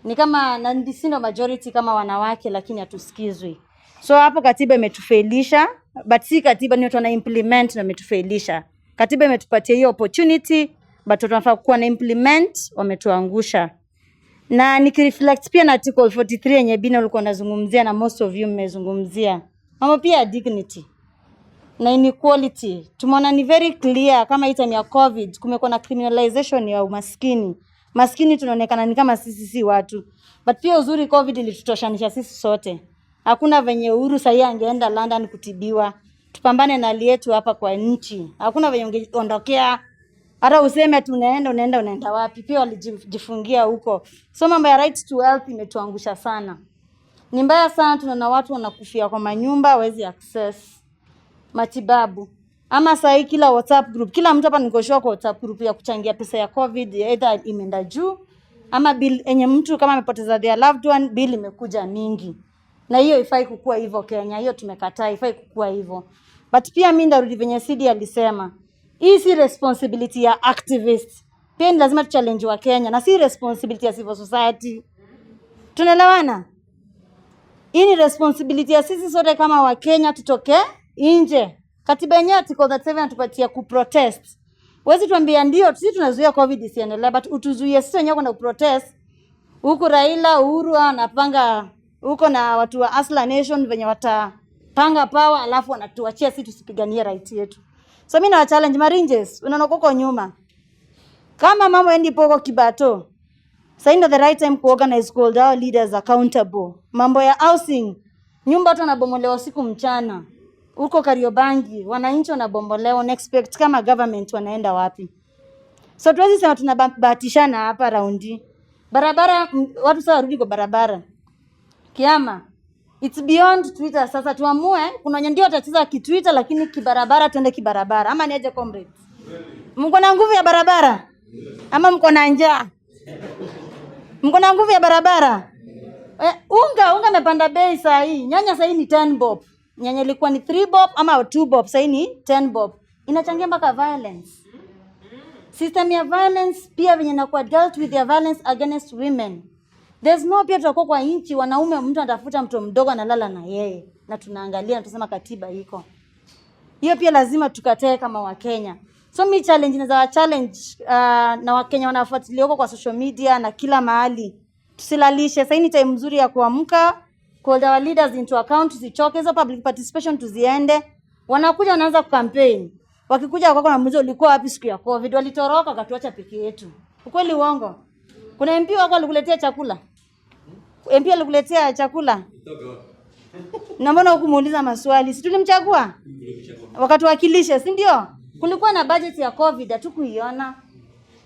ni kama nandisindo majority kama wanawake, lakini hatusikizwi. So hapo katiba imetufailisha, but si katiba ni tuna implement na imetufailisha. Katiba imetupatia hiyo opportunity, but tunafaa kuwa na implement, wametuangusha. Na nikireflect pia na article 43 yenye Bina ulikuwa unazungumzia na most of you mmezungumzia, mambo pia dignity na inequality. Tumeona ni very clear kama item ya COVID kumekuwa na criminalization ya umaskini. Maskini tunaonekana ni kama sisi si watu. But pia uzuri COVID ilitutoshanisha sisi sote. Hakuna venye Uhuru sasa angeenda London kutibiwa. Tupambane na hali yetu hapa kwa nchi. Hakuna venye ungeondokea. Hata useme unaenda wapi? Pia walijifungia huko. So mambo ya right to health imetuangusha sana. Ni mbaya sana, tunaona watu wanakufia kwa manyumba, hawezi access matibabu. Ama sasa kila WhatsApp group, kila mtu hapa nikoshwa kwa WhatsApp group ya kuchangia pesa ya COVID, either imeenda juu ama bill enye mtu kama amepoteza their loved one, bill imekuja mingi. Na hiyo ifai kukua hivyo Kenya, hiyo tumekataa, ifai kukua hivyo. But pia mimi ndarudi venye Sidi alisema, hii si responsibility ya activists. Pia ni lazima challenge wa Kenya, na si responsibility ya civil society. Tunaelewana? Hii ni responsibility ya sisi sote kama wa Kenya, tutoke nje. Katiba yenyewe article 37 inatupatia kuprotest. Wezi tuambia ndio sisi tunazuia COVID isiendelee, but utuzuie sisi wenyewe kwenda kuprotest Huku Raila Uhuru anapanga huko na watu wa Asla Nation venye watapanga power, alafu wanatuachia sisi tusipiganie right yetu. So mimi na challenge Marinjes, unaona huko nyuma. Kama mambo endi poko Kibato, sasa ndio the right time to organize, hold our leaders accountable. Mambo ya housing, nyumba watu wanabomolewa usiku mchana. Huko Kariobangi, wananchi wanabombolewa, expect kama government wanaenda wapi? So tuwezi sema tunabahatishana hapa raundi. Barabara, watu sasa warudi kwa barabara. Kiama, it's beyond Twitter. Sasa tuamue, kuna wenye ndio watacheza kitwitter lakini kibarabara tuende kibarabara. Ama niaje comrades? Mko na nguvu ya barabara? Ama mko na njaa? Mko na nguvu ya barabara? Unga amepanda bei saa hii. Nyanya saa hii ni 10 bob. Nyanya ilikuwa ni 3 bob ama 2 bob, saa hii ni 10 bob. Inachangia mpaka violence. System ya violence pia venye inakuwa dealt with ya violence against women. There's no pia tutakuwa kwa inchi wanaume, mtu anatafuta mtu mdogo analala na yeye na tunaangalia na tusema katiba iko. Hiyo pia lazima tukatae kama Wakenya. So mi challenge na challenge na Wakenya wanafuatilia huko kwa social media na kila mahali. Tusilalishe, sasa ni time nzuri ya kuamka, call our leaders into account, tusichoke, hizo public participation tuziende. Wanakuja wanaanza kucampaign. Wakikuja wako na mmoja ulikuwa wapi siku ya COVID, walitoroka wakatuacha peke yetu. Ukweli uongo? Kuna MP wako alikuletea chakula? MP alikuletea chakula? Na mbona hukumuuliza maswali? Si tulimchagua? Wakatuwakilisha, si ndio? Kulikuwa na budget ya COVID hatukuiona.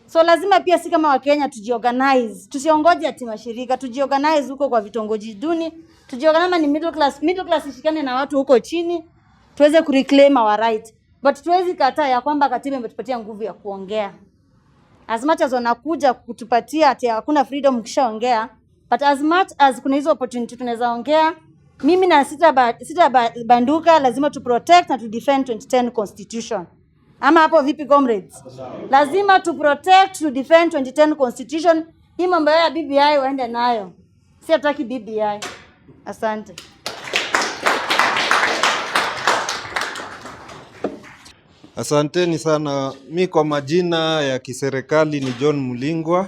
So lazima pia si kama Wakenya tujiorganize. Tusiongoje ati mashirika, tujiorganize huko kwa vitongoji duni. Tujiorganize ni middle class ishikane na watu huko chini. Tuweze kureclaim our right. But tuwezi kataa ya kwamba katiba imetupatia nguvu ya kuongea. As much as wanakuja kutupatia ati hakuna freedom kishaongea, but as much as kuna hizo opportunity tunaweza ongea, mimi na sita banduka, lazima tu protect na to defend 2010 constitution. Ama hapo vipi comrades? Lazima tu protect to defend 2010 constitution. Hii mambo ya BBI waende nayo. Si hataki BBI. Asante. Asanteni sana. Mi kwa majina ya kiserikali ni John Mulingwa.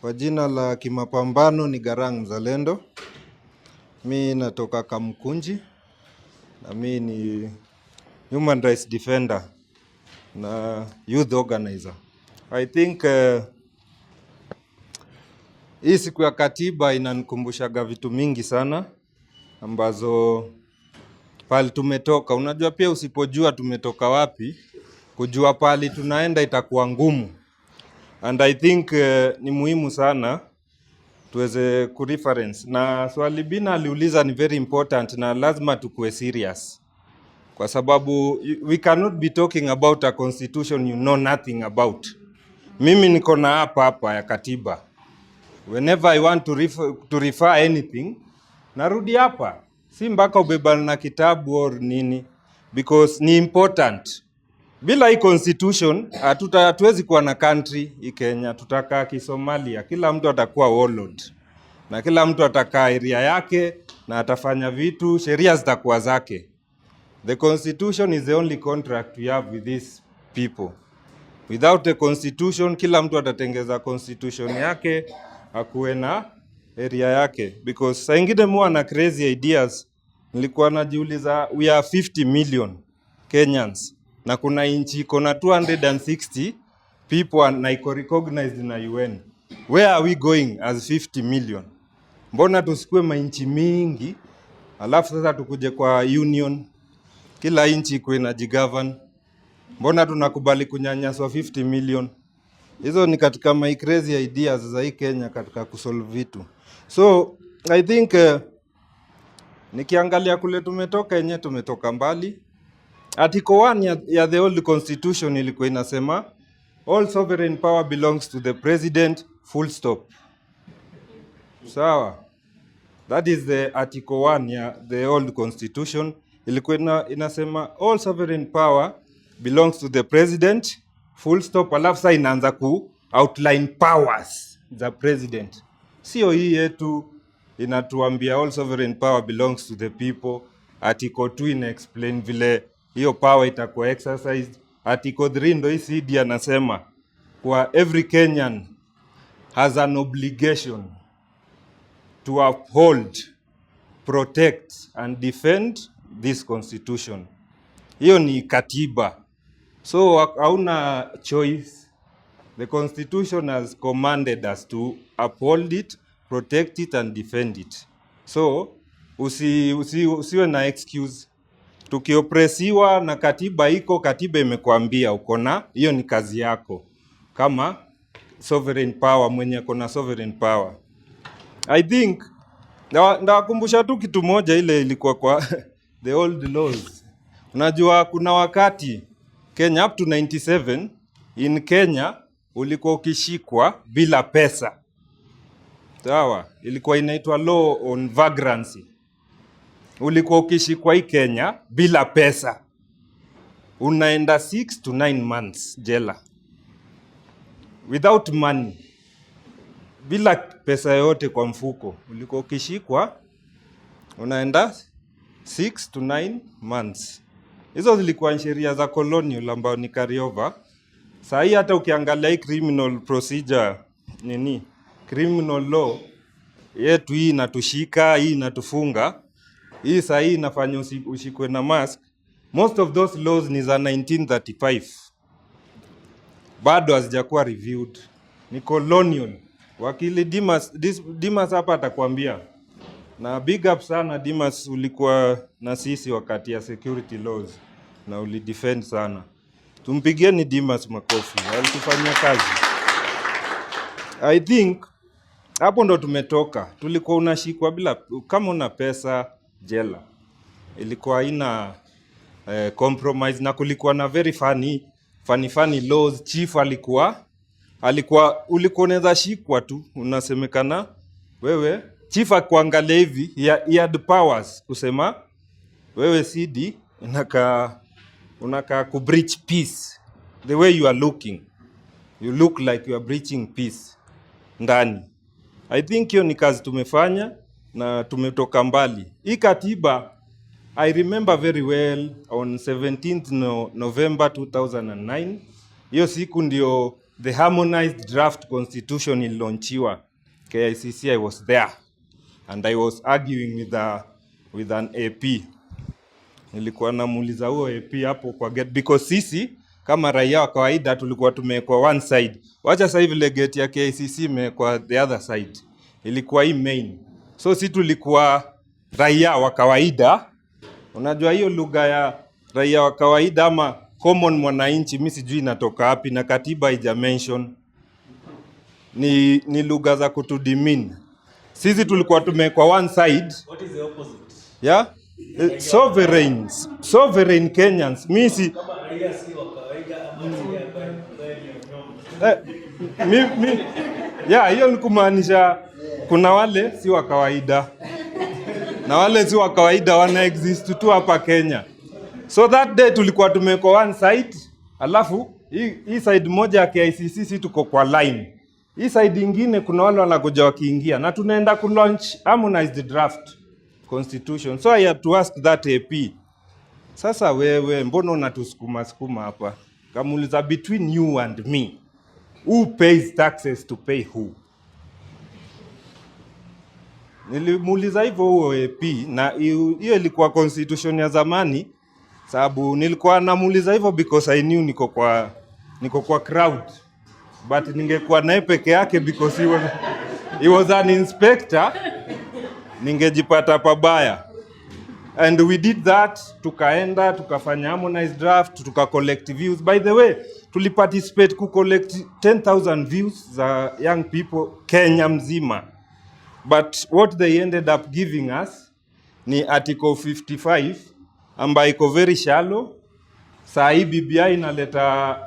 Kwa jina la kimapambano ni Garang Mzalendo. Mi natoka Kamkunji. Na mi ni human rights defender na youth organizer. I think hii siku ya katiba inanikumbushaga vitu mingi sana ambazo pali tumetoka. Unajua pia usipojua tumetoka wapi, kujua pali tunaenda itakuwa ngumu. And I think ni muhimu sana tuweze kureference. Na swali Bina aliuliza ni very important na lazima tukue serious. Kwa sababu we cannot be talking about a constitution you know nothing about. Mimi niko na hapa ya katiba. Whenever I want to refer anything, narudi hapa. Si mpaka ubebana na kitabu or nini, because ni important. Bila hii constitution hatuwezi kuwa na country hii Kenya, tutakaa kisomalia. Kila mtu atakuwa warlord na kila mtu atakaa area yake na atafanya vitu, sheria zitakuwa zake. The constitution is the only contract we have with these people. Without the constitution, kila mtu atatengeza constitution yake, akuwe na area yake. Because saa ingine mwa na crazy ideas, nilikuwa najiuliza, we are 50 million Kenyans. Na kuna inchi iko na 260 people na iko recognized na UN. Where are we going as 50 million? Mbona tusikue mainchi mingi, alafu sasa tukuje kwa union, kila inchi ikuwe inajigovern? Mbona tunakubali kunyanyaswa 50 million? Hizo ni katika my crazy ideas za hii Kenya katika kusolve vitu. So I think nikiangalia kule tumetoka yenyewe tumetoka mbali. Article 1 ya the old constitution ilikuwa inasema all sovereign power belongs to the president, full stop. Sawa. That is the article 1 ya the old constitution. Ilikuwa inasema all sovereign power belongs to the president, full stop. Alafu sasa inaanza ku outline powers za president. Sio hii yetu inatuambia all sovereign power belongs to the people. Article 2 ina explain vile hiyo power itakuwa exercised. Article 3 ndo hii CD anasema kwa every Kenyan has an obligation to uphold, protect and defend this constitution. Hiyo ni katiba. So hauna choice. The constitution has commanded us to uphold it, protect it and defend it. So usiwe na excuse. Tukiopresiwa na katiba iko, katiba imekuambia uko na, hiyo ni kazi yako. Kama sovereign power, mwenye kona sovereign power. I think, ndakumbusha tu kitu moja ile ilikuwa kwa the old laws. Unajua kuna wakati Kenya up to 97, in Kenya ulikuwa ukishikwa bila pesa. Sawa, ilikuwa inaitwa law on vagrancy. Ulikuwa ukishikwa hii Kenya bila pesa, unaenda 6 to 9 months jela. Without money, bila pesa yote kwa mfuko, ulikuwa ukishikwa unaenda 6 to 9 months. Hizo zilikuwa sheria za Colonial ambao ni carry over. Sasa hii hata ukiangalia hii criminal procedure criminal law yetu hii inatushika, hii inatufunga. Hii sasa hii inafanya ushikwe na mask. Most of those laws ni za 1935. Bado hazijakuwa reviewed. Ni Colonial. Wakili Dimas hapa atakwambia. Na big up sana Dimas, ulikuwa na sisi wakati ya security laws na ulidefend sana. Tumpigieni Dimas makofi. Alitufanyia kazi. I think hapo ndo tumetoka. Tulikuwa unashikwa bila, kama una pesa, jela. Ilikuwa haina compromise, na kulikuwa na very funny laws. Chief ulikuwa ulikuwa unaweza shikwa tu, unasemekana wewe chief akuangalia hivi, he had powers kusema wewe CD unaka ku breach peace. The way you are looking, you look like you are breaching peace ndani. I think hiyo ni kazi tumefanya na tumetoka mbali. Hii katiba, I remember very well on 17th November 2009. Hiyo siku ndio the harmonized draft constitution ilaunchiwa KICC. I was there and I was arguing with an AP. Nilikuwa namuuliza huo AP hapo kwa gate, because sisi kama raia wa kawaida tulikuwa tumekwa one side. Wacha sasa hivi gate ya KICC imekwa the other side. Ilikuwa hii main. So sisi tulikuwa raia wa kawaida. Unajua hiyo lugha ya raia wa kawaida ama common mwananchi, mimi sijui inatoka wapi na katiba haija mention. Ni lugha za kutudemean. Sisi tulikuwa tumekwa one side. What is the opposite? Yeah? Sovereign Kenyans. Mimi si kama raia si wa kawaida ama si hiyo ni kumaanisha kuna wale si wa kawaida. Na wale si wa kawaida wana exist tu hapa Kenya. So that day tulikuwa tumekwa one side, alafu hii side moja ya KICC si tuko kwa line. Hii side ingine kuna wale wanakuja wakiingia na tunaenda ku launch harmonized draft constitution. So I had to ask that AP. Sasa wewe mbona unatusukuma hapa? Kamuuliza between you and me, who pays taxes to pay who? Nilimuuliza hivyo huo AP, na hiyo ilikuwa constitution ya zamani, sababu nilikuwa namuuliza hivyo because I knew niko kwa crowd. But ningekuwa naye peke yake because he was an inspector, ningejipata pabaya. And we did that, tukaenda, tukafanya harmonized draft, collect views. By the way, tuliparticipate collect 10,000 views za young people Kenya mzima. But what they ended up giving us ni article 55 ambayo iko very shallow. Saa hii BBI inaleta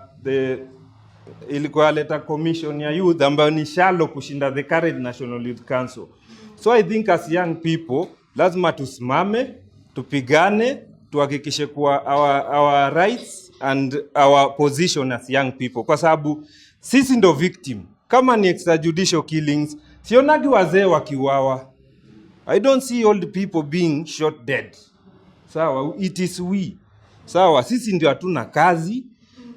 ilikuwa leta commission ya youth ambayo ni shallow kushinda the current National Youth Council. So I think as young people lazima tusimame, tupigane, tuhakikishe kuwa our rights and our position as young people, kwa sababu sisi ndo victim. Kama ni extrajudicial killings, sionagi wazee wakiuawa. I don't see old people being shot dead. Sawa, it is we. Sawa, sisi ndio hatuna kazi.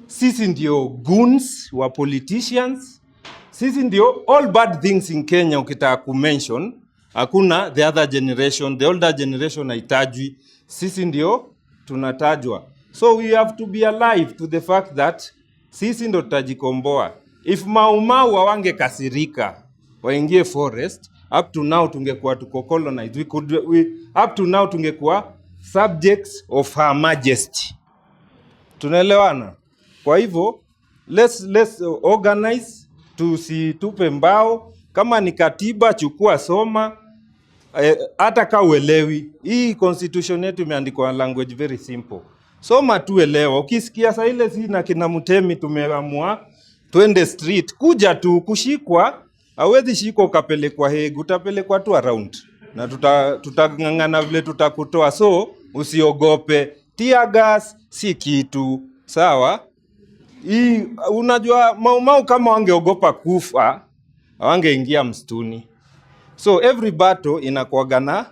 Sisi ndio goons wa politicians. Sisi ndio all bad things in Kenya ukitaka ku mention. Hakuna the other generation, the older generation haitajwi, sisi ndio tunatajwa. So we have to be alive to the fact that sisi ndo tutajikomboa. If Maumau wawange kasirika, waingie forest, up to now tungekuwa tuko colonized. Up to now tungekuwa subjects of Her Majesty. Tunaelewana? Kwa hivyo, let's organize, tusitupe mbao. Kama ni katiba, chukua soma. Hata ka uelewi, hii constitution yetu imeandikwa language very simple. Soma tu elewa. Ukisikia saa ile si na kina Mutemi tumeamua twende street, kuja tu kushikwa, hawezi shikwa ukapelekwa Hague, utapelekwa tu around. Na tutangangana vile tutakutoa, so usiogope. Tear gas si kitu, sawa? Hii unajua Maumau kama wangeogopa kufa, wangeingia msituni. So every battle inakuwaga na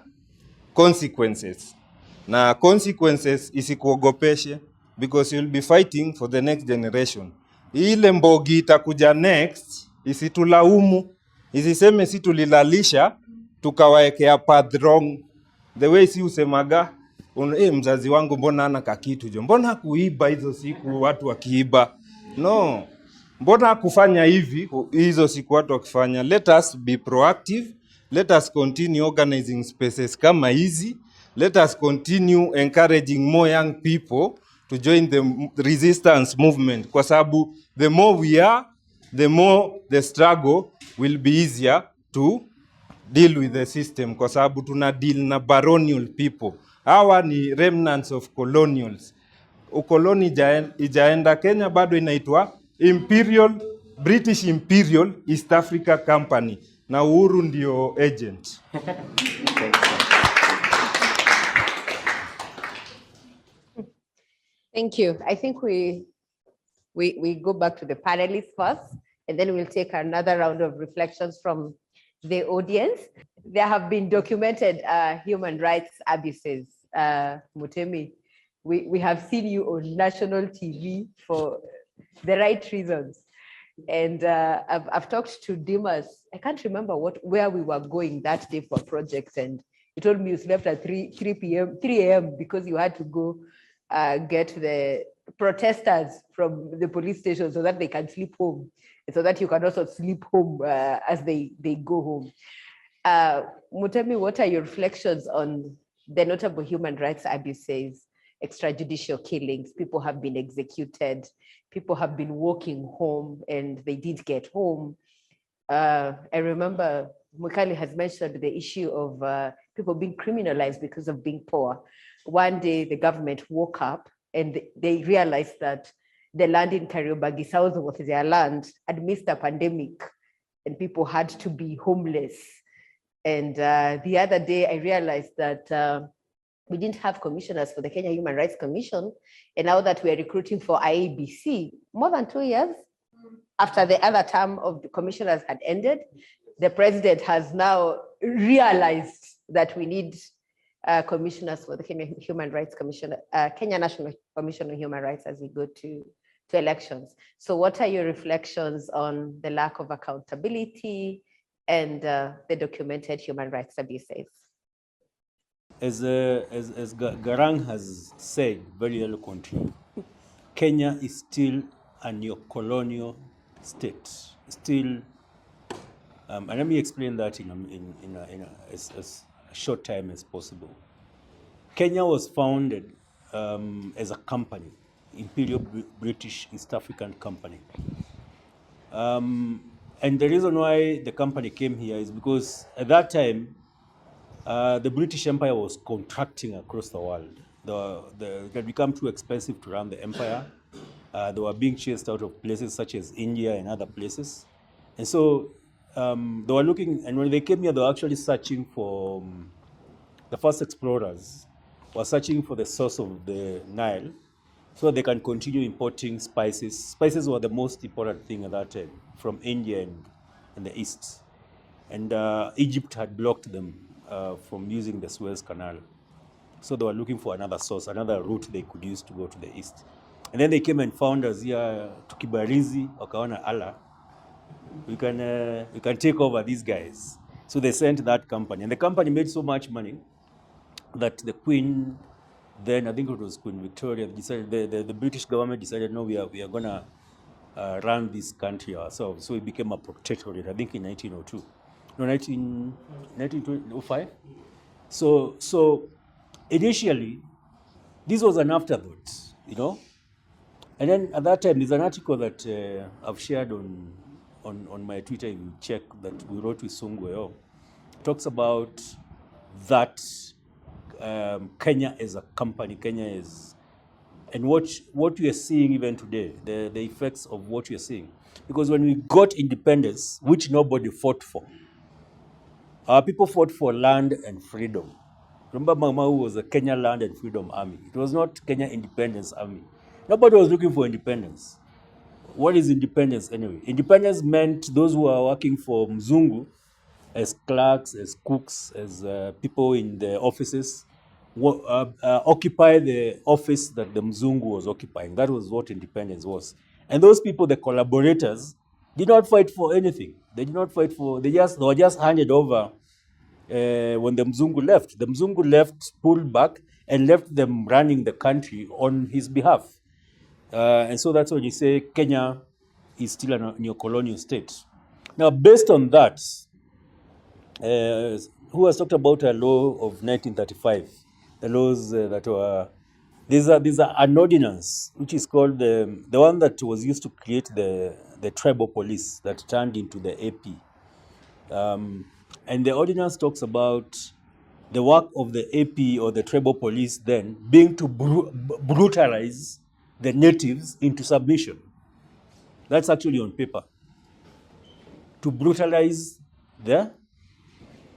consequences. Na consequences isikuogopeshe, because you'll be fighting for the next generation. Ile mbogi itakuja next, isitulaumu, isiseme si tulilalisha, tukawaekea path wrong. The way si usemaga, mzazi wangu mbona hana kakitu jo, mbona kuiba hizo siku watu wakiiba. No, mbona kufanya hivi hizo siku watu wakifanya. Let us be proactive. Let us continue organizing spaces kama hizi. Let us continue encouraging more young people to join the resistance movement. Kwa sababu the more we are, the more the struggle will be easier to deal with the system. Kwa sababu tuna deal na baronial people. Hawa ni remnants of colonials. Ukoloni ijaenda, Kenya bado inaitwa British Imperial East Africa Company. Na Uhuru ndio agent. Thank you. I think we go back to the panelists first, and then we'll take another round of reflections from the audience. There have been documented human rights abuses. Mutemi, we have seen you on national TV for the right reasons. And I've talked to Dimas. I can't remember where we were going that day for projects, and he told me you slept at 3 a.m. because you had to go get the protesters from the police station so that they can sleep home, and so that you can also sleep home as they go home. Mutemi, what are your reflections on the notable human rights abuses, extrajudicial killings? People have been executed. People have been walking home and they did get home. I remember Mukali has mentioned the issue of people being criminalized because of being poor. One day the government woke up and they realized that the land in Kariobangi South was their land had missed a pandemic and people had to be homeless. And the other day I realized that we didn't have commissioners for the Kenya Human Rights Commission. And now that we are recruiting for IABC, more than 2 years after the other term of the commissioners had ended, the president has now realized that we need commissioners for the Kenya Human Rights Commission, Kenya National Commission on Human Rights as we go to elections. So what are your reflections on the lack of accountability and the documented human rights abuses? As Garang has said very eloquently, Kenya is still a neo-colonial state. Still, and let me explain that in as short time as possible. Kenya was founded as a company, Imperial British East African Company. And the reason why the company came here is because at that time, the British Empire was contracting across the world. It had become too expensive to run the empire. They were being chased out of places such as India and other places. And so they were looking, and when they came here, they were actually searching for, the first explorers were searching for the source of the Nile so they can continue importing spices. Spices were the most important thing at that time from India and the East. And Egypt had blocked them from using the Suez Canal. So they were looking for another source, another route they could use to go to the east. And then they came and found us here, Tukibarizi, wakaona ala. We can take over these guys. So they sent that company, and the company made so much money that the Queen, then I think it was Queen Victoria, decided the British government decided, no, we are gonna run this country ourselves. So it became a protectorate, I think in 1902. No, 1905. So initially, this was an afterthought, you know. And then at that time, there's an article that I've shared on my Twitter, if you check, that we wrote with Sungweo. Talks about that Kenya as a company, Kenya is, and what we are seeing even today, the effects of what we are seeing. Because when we got independence, which nobody fought for, our people fought for land and freedom. Remember, Mama was a Kenya Land and Freedom Army. It was not Kenya Independence Army. Nobody was looking for independence. What is independence anyway? Independence meant those who are working for Mzungu as clerks, as cooks, as people in the offices, occupy the office that the Mzungu was occupying. That was what independence was. And those people, the collaborators, did not fight for anything. They did not fight for, they were just handed over when the Mzungu left. The Mzungu left, pulled back, and left them running the country on his behalf. And so that's when you say Kenya is still a neo-colonial state. Now, based on that, who has talked about a law of 1935? The laws that were, these are an ordinance, which is called the one that was used to create the tribal police that turned into the AP. And the ordinance talks about the work of the AP or the tribal police then being to brutalize the natives into submission. That's actually on paper. To brutalize the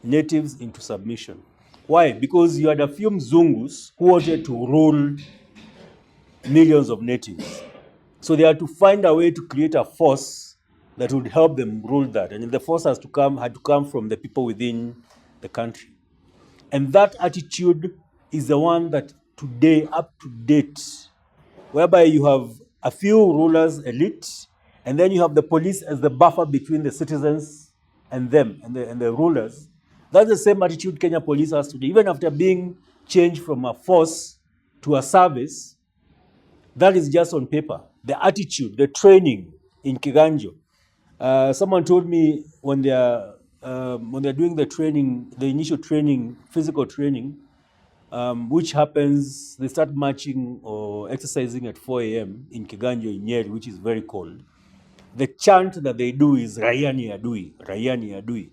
natives into submission. Why? Because you had a few Mzungus who wanted to rule millions of natives. So they had to find a way to create a force that would help them rule that. And the force had to come from the people within the country. And that attitude is the one that today, up to date, whereby you have a few rulers, elite, and then you have the police as the buffer between the citizens and them, and the rulers. That's the same attitude Kenya police has today. Even after being changed from a force to a service, that is just on paper. The attitude, the training in Kiganjo. Someone told me when they're doing the training, the initial training, physical training, which happens, they start marching or exercising at 4 a.m. in Kiganjo, in Nyeri, which is very cold. The chant that they do is Rayani Adui, Rayani Adui.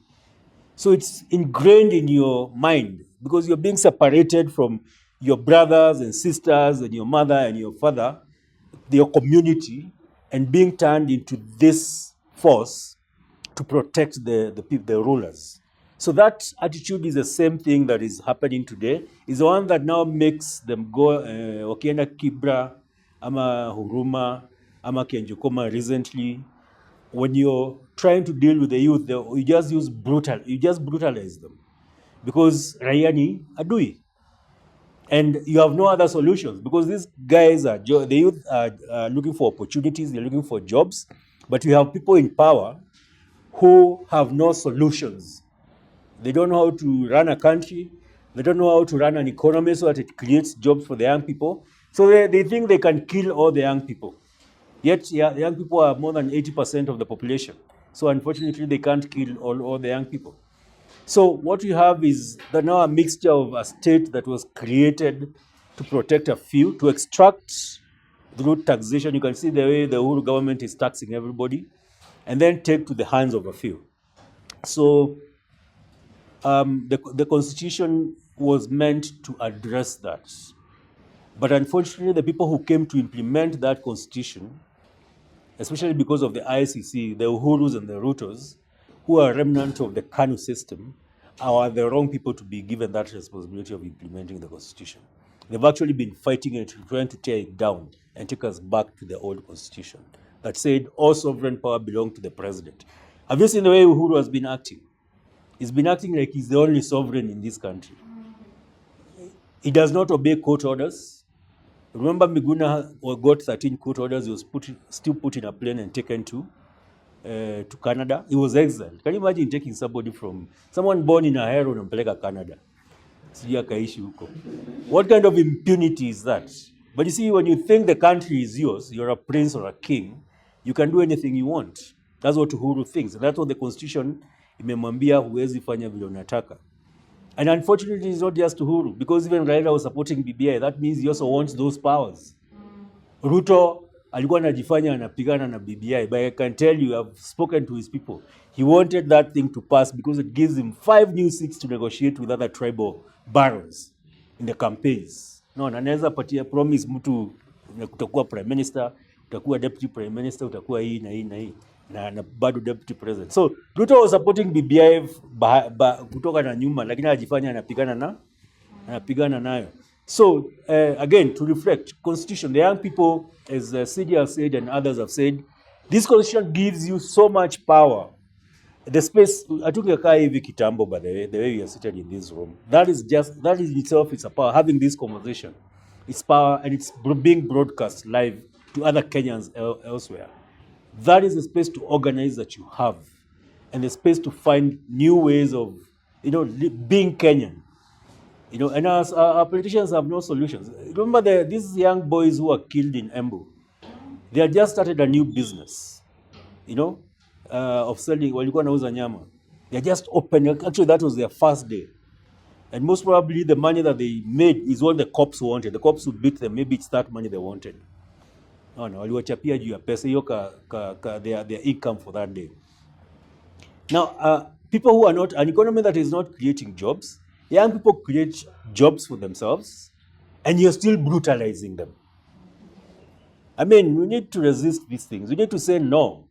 So it's ingrained in your mind because you're being separated from your brothers and sisters and your mother and your father, your community, and being turned into this force to protect the rulers. So that attitude is the same thing that is happening today. Is the one that now makes them go, Okienda Kibra, Ama Huruma, Ama Kenjukoma recently. When you're trying to deal with the youth, you just brutalize them. Because Rayani Adui. And you have no other solutions because these guys the youth are looking for opportunities, they're looking for jobs, but you have people in power who have no solutions. They don't know how to run a country. They don't know how to run an economy so that it creates jobs for the young people. So they think they can kill all the young people. Yet young people are more than 80% of the population. So unfortunately, they can't kill all the young people. So what we have is now a mixture of a state that was created to protect a few, to extract through taxation. You can see the way the Uhuru government is taxing everybody, and then take to the hands of a few. So the constitution was meant to address that. But unfortunately, the people who came to implement that constitution, especially because of the ICC, the Uhurus and the Rutos, who are remnant of the KANU system, are the wrong people to be given that responsibility of implementing the constitution. They've actually been fighting it, trying to tear it down and take us back to the old constitution that said all sovereign power belonged to the president. Have you seen the way Uhuru has been acting? He's been acting like he's the only sovereign in this country. He does not obey court orders. Remember Miguna got 13 court orders. He was still put in a plane and taken to to Canada. He was exiled. Can you imagine taking someone born in Ahero and unampeleka Canada? What kind of impunity is that? But you see, when you think the country is yours, you're a prince or a king, you can do anything you want. That's what Uhuru thinks. And that's what the constitution imemwambia huwezi fanya vile unataka. And unfortunately, it's not just Uhuru, because even Raila was supporting BBI. That means he also wants those powers. Ruto alikuwa anajifanya anapigana na BBI, but I can tell you, I've spoken to his people. He wanted that thing to pass because it gives him 5 new seats to negotiate with other tribal barons in the campaigns. No, anaweza patia promise mtu utakuwa prime minister, utakuwa deputy prime minister, utakuwa hii na hii na hii na bado deputy president. So Ruto was supporting BBI kutoka na nyuma, lakini anajifanya anapigana nayo. So again, to reflect, constitution, the young people, as CD have said and others have said, this constitution gives you so much power. The space, hatukukaa hivi kitambo, by the way we are seated in this room. That is itself, it's a power. Having this conversation, it's power, and it's being broadcast live to other Kenyans elsewhere. That is the space to organize that you have, and the space to find new ways of, being Kenyan. And our politicians have no solutions. Remember these young boys who were killed in Embu? They had just started a new business, of selling, walikuwa nauza nyama. They just opened, actually that was their first day. And most probably the money that they made is what the cops wanted. The cops would beat them, maybe it's that money they wanted. No, waliwachapia juu ya pesa hiyo their income for that day. Now, people who are not, an economy that is not creating jobs, young people create jobs for themselves, and you're still brutalizing them. I mean, we need to resist these things. We need to say no.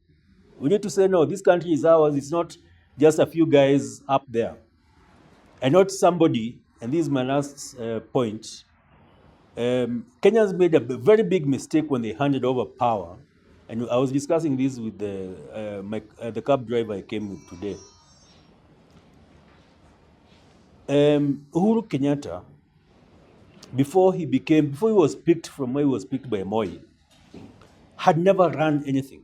We need to say no, this country is ours. It's not just a few guys up there. And not somebody, and this is my last point, Kenyans made a very big mistake when they handed over power. And I was discussing this with the cab driver I came with today. Uhuru Kenyatta, before he was picked from where he was picked by Moi, had never run anything.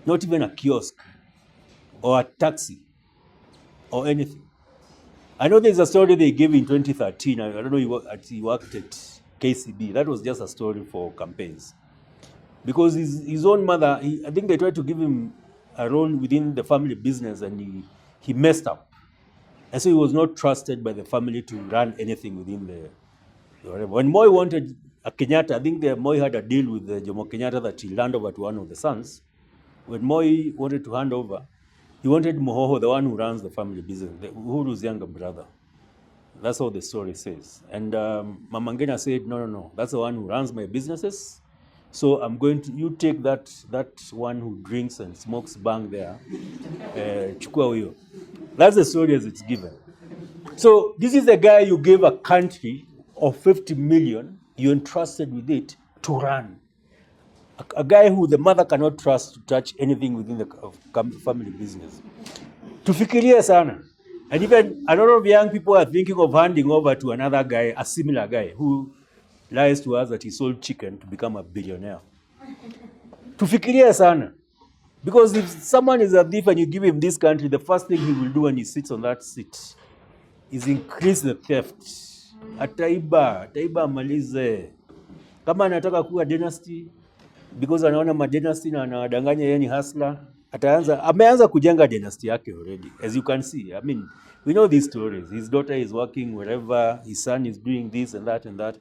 Not even a kiosk or a taxi or anything. I know there's a story they gave in 2013. I don't know, he worked at KCB. That was just a story for campaigns. Because his own mother, I think they tried to give him a role within the family business, and he messed up. And so he was not trusted by the family to run anything within the whatever. When Moi wanted a Kenyatta, I think Moi had a deal with the Jomo Kenyatta that he'll hand over to one of the sons. When Moi wanted to hand over, he wanted Mohoho, the one who runs the family business, Uhuru's younger brother. That's how the story says. And Mama Ngina said, no, that's the one who runs my businesses. So I'm going to, you take that one who drinks and smokes bang there. Chukua huyo. That's the story as it's given. So this is the guy you gave a country of 50 million, you entrusted with it to run. A guy who the mother cannot trust to touch anything within the family business. Tufikirie sana. And even a lot of young people are thinking of handing over to another guy, a similar guy, who lies to us that he sold chicken to become a billionaire. Tufikirie sana. Because if someone is a thief and you give him this country, the first thing he will do when he sits on that seat is increase the theft. Ataiba malize. Kama anataka kuwa dynasty, because anaona ma-dynasty na anawadanganya yeye ni hustler, ameanza kujenga dynasty yake already. As you can see, I mean, we know these stories. His daughter is working wherever, his son is doing this and that and that.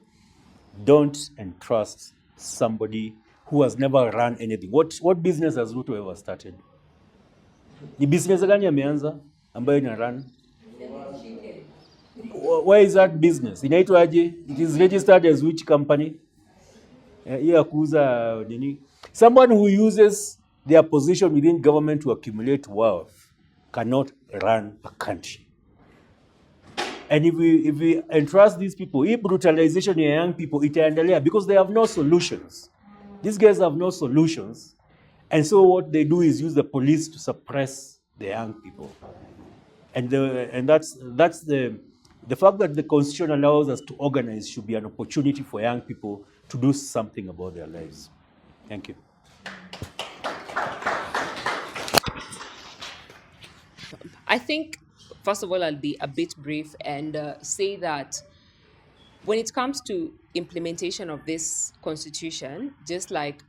Don't entrust somebody who has never run anything. What business has Ruto ever started? Ni business gani ameanza ambayo ina run? Where is that business? Inaitwa aje? It is registered as which company? Someone who uses their position within government to accumulate wealth cannot run a country. And if we entrust these people, if brutalization in young people, itaendelea because they have no solutions. These guys have no solutions. And so what they do is use the police to suppress the young people. And that's the fact that the Constitution allows us to organize should be an opportunity for young people to do something about their lives. Thank you. I think, first of all, I'll be a bit brief and say that when it comes to implementation of this constitution, just like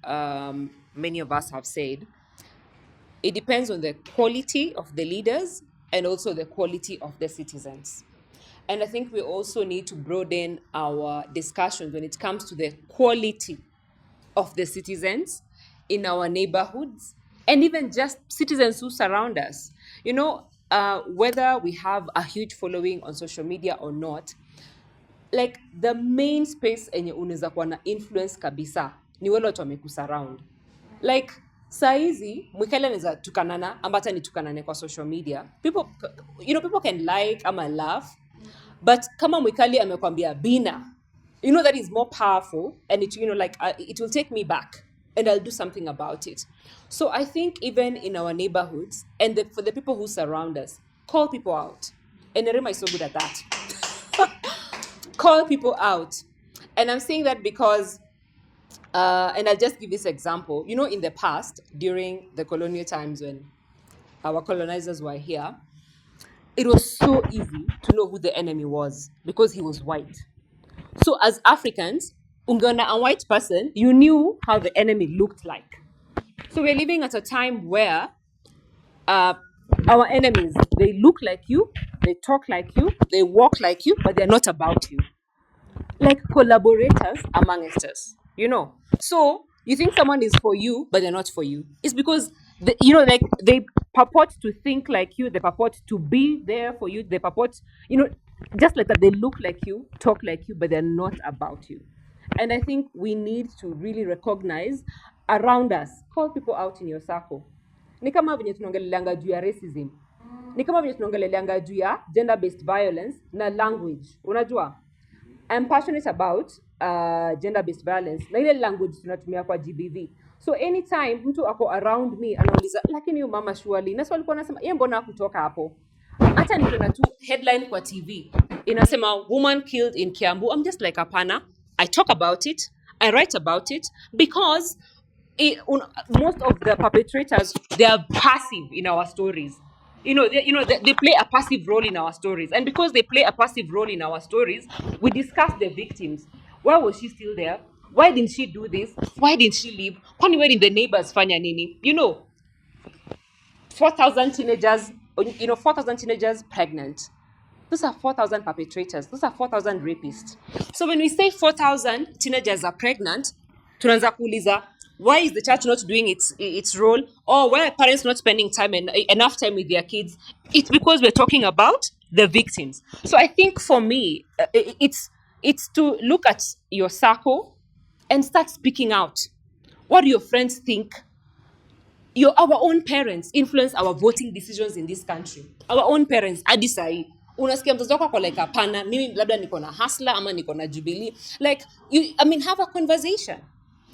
many of us have said, it depends on the quality of the leaders and also the quality of the citizens. And I think we also need to broaden our discussions when it comes to the quality of the citizens in our neighborhoods and even just citizens who surround us. You know, whether we have a huge following on social media or not, like the main space enye unaweza kuwa na influence kabisa ni wale watu wamekusurround. Like saizi mwikale anaweza tukanana ama hata nitukanane kwa social media. People can like ama laugh, but kama mwikali amekwambia bina, that is more powerful, and it it will take me back and I'll do something about it. So I think even in our neighborhoods and for the people who surround us, call people out. And Nerima is so good at that. Call people out. And I'm saying that because, and I'll just give this example. In the past, during the colonial times when our colonizers were here, it was so easy to know who the enemy was because he was white. So as Africans, ungeona a white person, you knew how the enemy looked like. So we're living at a time where our enemies, they look like you, they talk like you, they walk like you, but they're not about you. Like collaborators amongst us, So you think someone is for you, but they're not for you. It's because, they purport to think like you, they purport to be there for you, they purport, just like that, they look like you, talk like you, but they're not about you. And I think we need to really recognize around us, call people out in your circle. Ni kama venye tunaongeleleanga juu ya racism. Ni kama venye tunaongeleleanga juu ya gender-based violence na language. Unajua? I'm passionate about gender-based violence. Na ile language tunatumia kwa GBV. So anytime mtu ako around me anauliza, lakini huyu mama surely, na swali kwa nasema, yeye mbona hakutoka hapo? Hata nikiona tu headline kwa TV, inasema woman killed in Kiambu. I'm just like, hapana. I talk about it. I write about it because most of the perpetrators, they are passive in our stories. They play a passive role in our stories. And because they play a passive role in our stories, we discuss the victims. Why was she still there? Why didn't she do this? Why didn't she leave? Kwani where did the neighbors fanya nini? 4,000 teenagers, 4,000 teenagers pregnant. Those are 4,000 perpetrators. Those are 4,000 rapists. So when we say 4,000 teenagers are pregnant, tunaanza kuuliza, why is the church not doing its role? Or why are parents not spending enough time with their kids? It's because we're talking about the victims. So I think for me, it's to look at your circle and start speaking out. What do your friends think? Our own parents influence our voting decisions in this country. Our own parents, hadi sahi. Unasikia mtoto wako kwa like hapana, mimi labda niko na Hustler ama niko na Jubilee. Like, have a conversation.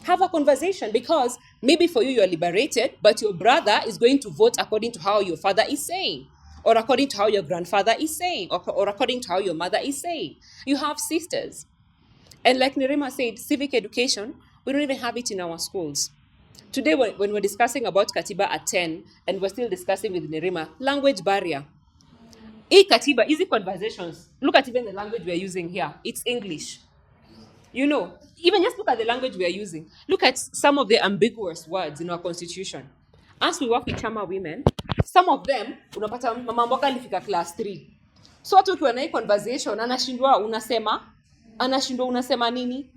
Have a conversation because maybe for you are liberated, but your brother is going to vote according to how your father is saying, or according to how your grandfather is saying, or according to how your mother is saying. You have sisters. And like Nerima said, civic education, we don't even have it in our schools. Today, when we're discussing about Katiba at 10, and we're still discussing with Nerima, language barrier. Katiba, easy conversations. Look at even the language we're using here. It's English. Even just look at the language we are using. Look at some of the ambiguous words in our constitution. As we work with Chama women, some of them, unapata mama mboga alifika class 3. So watu ukiwa na hii conversation, anashindwa unasema nini?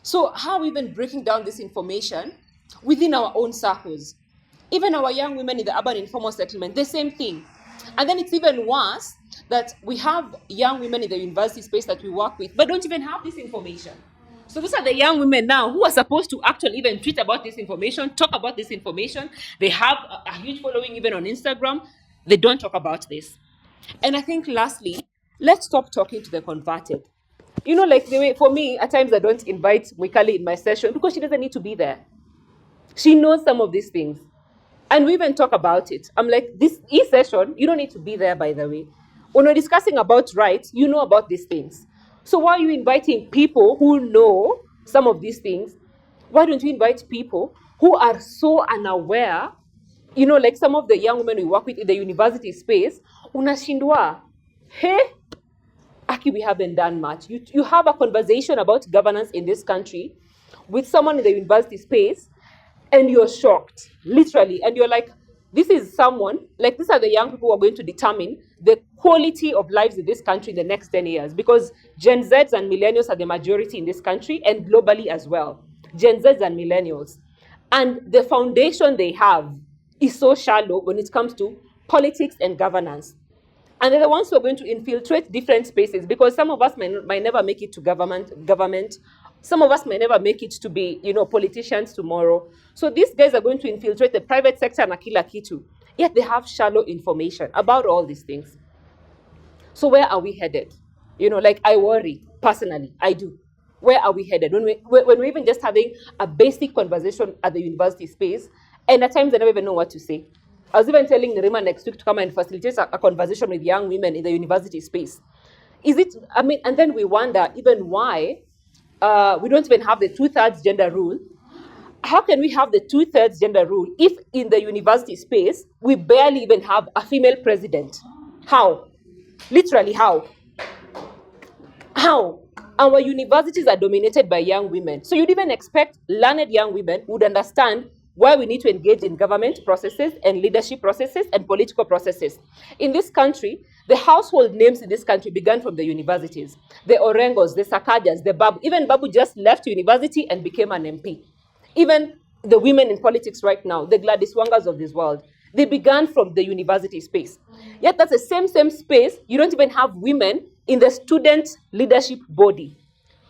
So how even breaking down this information within our own circles? Even our young women in the urban informal settlement, the same thing. And then it's even worse that we have young women in the university space that we work with, but don't even have this information. So those are the young women now who are supposed to actually even tweet about this information, talk about this information. They have a huge following even on Instagram. They don't talk about this. And I think lastly, let's stop talking to the converted. Like the way, for me, at times I don't invite Mwikali in my session because she doesn't need to be there. She knows some of these things. And we even talk about it. I'm like, this e-session, you don't need to be there, by the way. When we're discussing about rights, you know about these things. So why are you inviting people who know some of these things? Why don't you invite people who are so unaware you know, like some of the young women we work with in the university space, unashindwa, hey, Aki, we haven't done much. You have a conversation about governance in this country with someone in the university space, and you're shocked, literally. And you're like, this is someone, like these are the young people who are going to determine the quality of lives in this country in the next 10 years, because Gen Zs and millennials are the majority in this country and globally as well. Gen Zs and millennials. And the foundation they have is so shallow when it comes to politics and governance. And they're the ones who are going to infiltrate different spaces, because some of us might never make it to government. Some of us may never make it to be, you know, politicians tomorrow. So these guys are going to infiltrate the private sector na kila kitu. Yet they have shallow information about all these things. So where are we headed? You know, like I worry, personally, I do. Where are we headed? When we're even just having a basic conversation at the university space, and at times I never even know what to say. I was even telling Nerima next week to come and facilitate a conversation with young women in the university space. Is it, I mean, and then we wonder even why we don't even have the 2/3 gender rule. How can we have the 2/3 gender rule if in the university space, we barely even have a female president? How? Literally, how? How? Our universities are dominated by young women. So you'd even expect learned young women would understand why we need to engage in government processes and leadership processes and political processes. In this country, the household names in this country began from the universities. The Orengos, the Sakajas, the Babu. Even Babu just left university and became an MP. Even the women in politics right now, the Gladys Wangas of this world, they began from the university space. Yet that's the same space, you don't even have women in the student leadership body.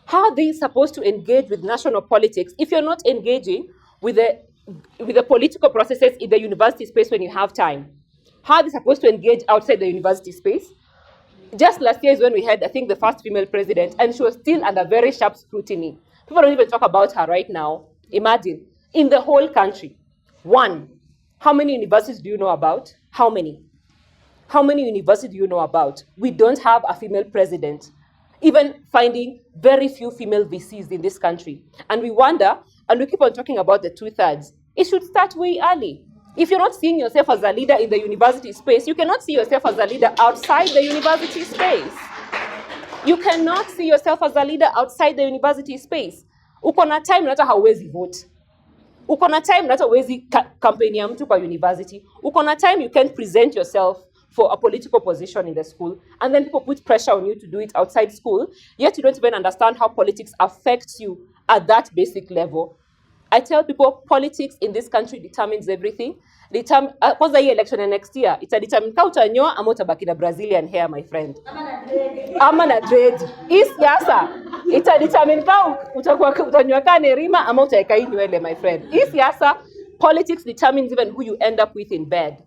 How are they supposed to engage with national politics if you're not engaging with the political processes in the university space when you have time? How are they supposed to engage outside the university space? Just last year is when we had, I think, the first female president, and she was still under very sharp scrutiny. People don't even talk about her right now. Imagine, in the whole country, one, how many universities do you know about? How many? How many universities do you know about? We don't have a female president. Even finding very few female VCs in this country. And we wonder, and we keep on talking about the 2/3. It should start way early. If you're not seeing yourself as a leader in the university space, you cannot see yourself as a leader outside the university space. You cannot see yourself as a leader outside the university space. Uko na time nata hauwezi vote. Uko na time nata hauwezi campaign ya mtu kwa university. Uko na time you can present yourself for a political position in the school, and then people put pressure on you to do it outside school, yet you don't even understand how politics affects you at that basic level. I tell people politics in this country determines everything. Kwanza hii election next year, ita determine ka utanyoa ama utabaki na Brazilian hair, my friend. Ama na dread. Hii siasa, ita determine ka utanyoa ka Nerima ama utaeka hii nywele, my friend. Hii siasa, politics determines even who you end up with in bed.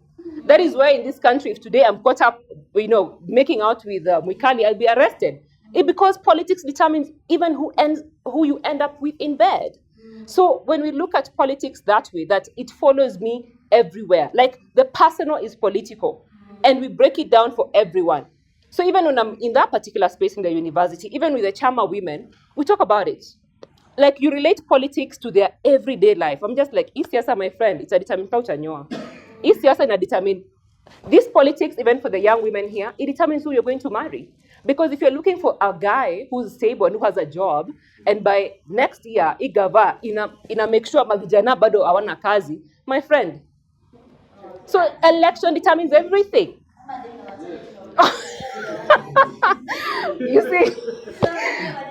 That is why in this country, if today I'm caught up, you know, making out with Mwikali, I'll be arrested. Because politics determines even who you end up with in bed. So when we look at politics that way, that it follows me everywhere, like the personal is political, and we break it down for everyone. So even when I'm in that particular space in the university, even with the Chama women, we talk about it. Like you relate politics to their everyday life. I'm just like, Isiasa, my friend, it's a determined utanyoa. Isiasa ina determine this politics, even for the young women here, it determines who you're going to marry. Because if you're looking for a guy who's stable and who has a job, and by next year, igava ina make sure mavijana bado hawana kazi, my friend. So election determines everything. You see,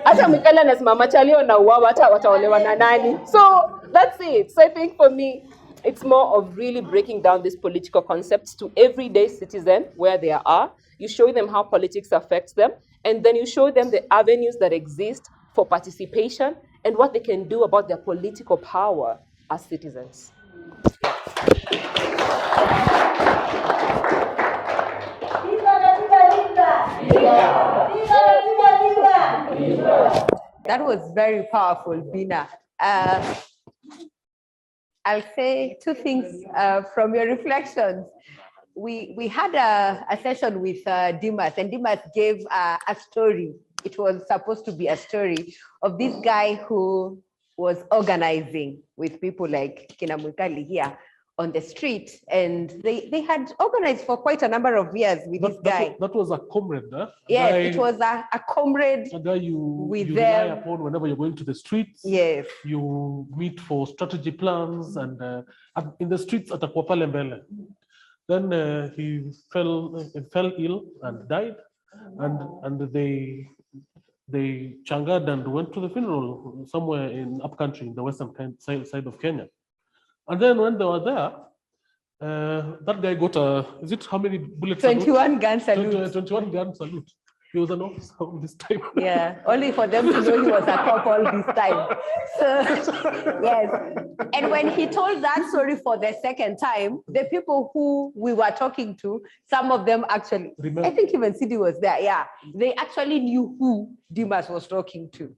hata Mikala nasimama chalio na uwawa hata wataolewa na nani. So that's it. So I think for me, it's more of really breaking down these political concepts to everyday citizen where they are. You show them how politics affects them, and then you show them the avenues that exist for participation and what they can do about their political power as citizens. That was very powerful, Bina. I'll say two things from your reflections. We had a session with Dimas, and Dimas gave a story. It was supposed to be a story of this guy who was organizing with people like Kina Mwikali here on the street, and they had organized for quite a number of years with this guy. That was a comrade, huh? Yes, guy, it was a comrade. A guy you with rely them. upon whenever you're going to the streets. Yes. You meet for strategy plans, and in the streets at Akwapale Mbele. Then he fell ill and died, and they changad and went to the funeral somewhere in upcountry in the western side of Kenya. And then when they were there, that guy got is it how many bullets? 21 gun salute. 21 gun salute. He was an officer all this time. Yeah, only for them to know he was a cop all this time. So, yes. And when he told that story for the second time, the people who we were talking to, some of them actually, I think even Sidi was there, yeah. They actually knew who Dimas was talking to.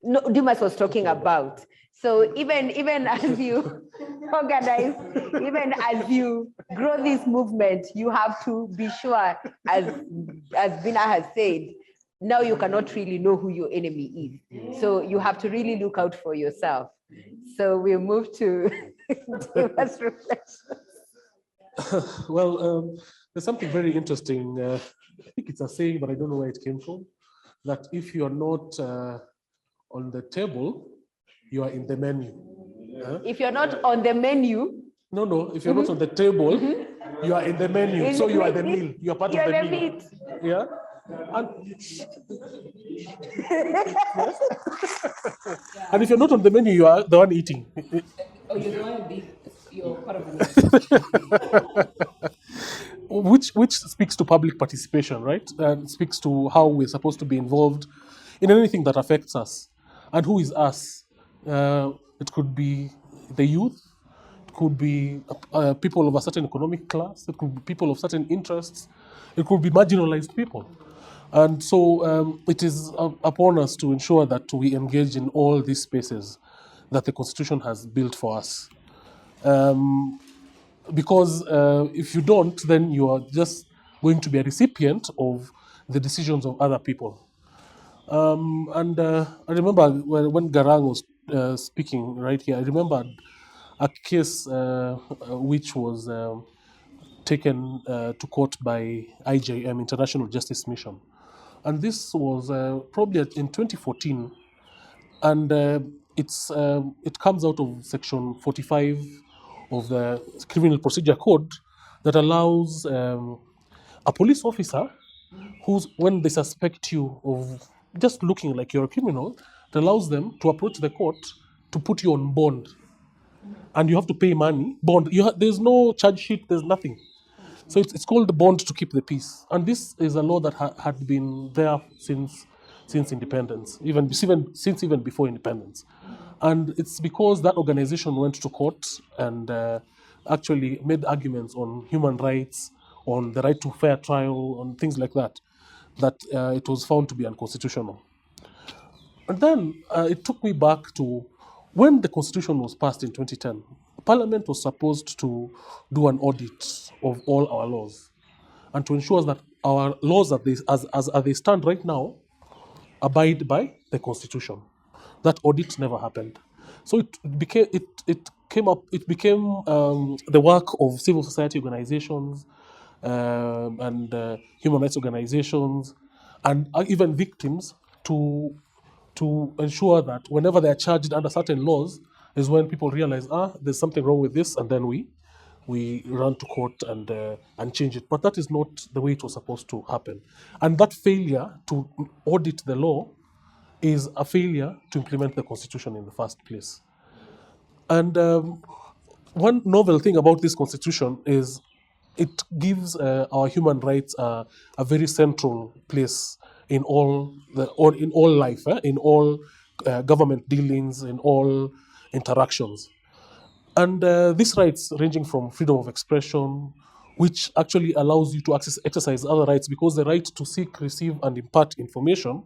No, Dimas was talking about. So even as you organize, even as you grow this movement, you have to be sure, as Bina has said, now you cannot really know who your enemy is. So you have to really look out for yourself. So we'll move to Dimas' reflections. Well, there's something very interesting. I think it's a saying, but I don't know where it came from, that if you're not on the table, you are in the menu. If you're not on the menu. No, if you're not on the table, you are in the menu. So you are the meal. You are part of the meal. Meat. Yeah. And if you're not on the menu, you are the one eating. Oh, you're the one you're part of the Which speaks to public participation, right? And speaks to how we're supposed to be involved in anything that affects us. And who is us? It could be the youth, it could be people of a certain economic class, it could be people of certain interests, it could be marginalized people. And so it is upon us to ensure that we engage in all these spaces that the Constitution has built for us. Because if you don't, then you are just going to be a recipient of the decisions of other people. I remember when Garang was speaking right here, I remembered a case which was taken to court by IJM, International Justice Mission. And this was probably in 2014. And it comes out of section 45 of the Criminal Procedure Code that allows a police officer when they suspect you of just looking like you're a criminal, it allows them to approach the court to put you on bond. And you have to pay money, bond. There's no charge sheet, there's nothing. So it's called the bond to keep the peace. And this is a law that had been there since independence, even before independence. And it's because that organization went to court and actually made arguments on human rights, on the right to fair trial, on things like that, that it was found to be unconstitutional. And then it took me back to when the Constitution was passed in 2010. Parliament was supposed to do an audit of all our laws and to ensure that our laws as they stand right now abide by the Constitution. That audit never happened. So it became the work of civil society organizations and human rights organizations and even victims to ensure that whenever they are charged under certain laws is when people realize, there's something wrong with this, and then we run to court and change it. But that is not the way it was supposed to happen. And that failure to audit the law is a failure to implement the Constitution in the first place. And one novel thing about this Constitution is it gives our human rights a very central place in all life, in all government dealings, in all interactions. And these rights ranging from freedom of expression, which actually allows you to exercise other rights, because the right to seek, receive, and impart information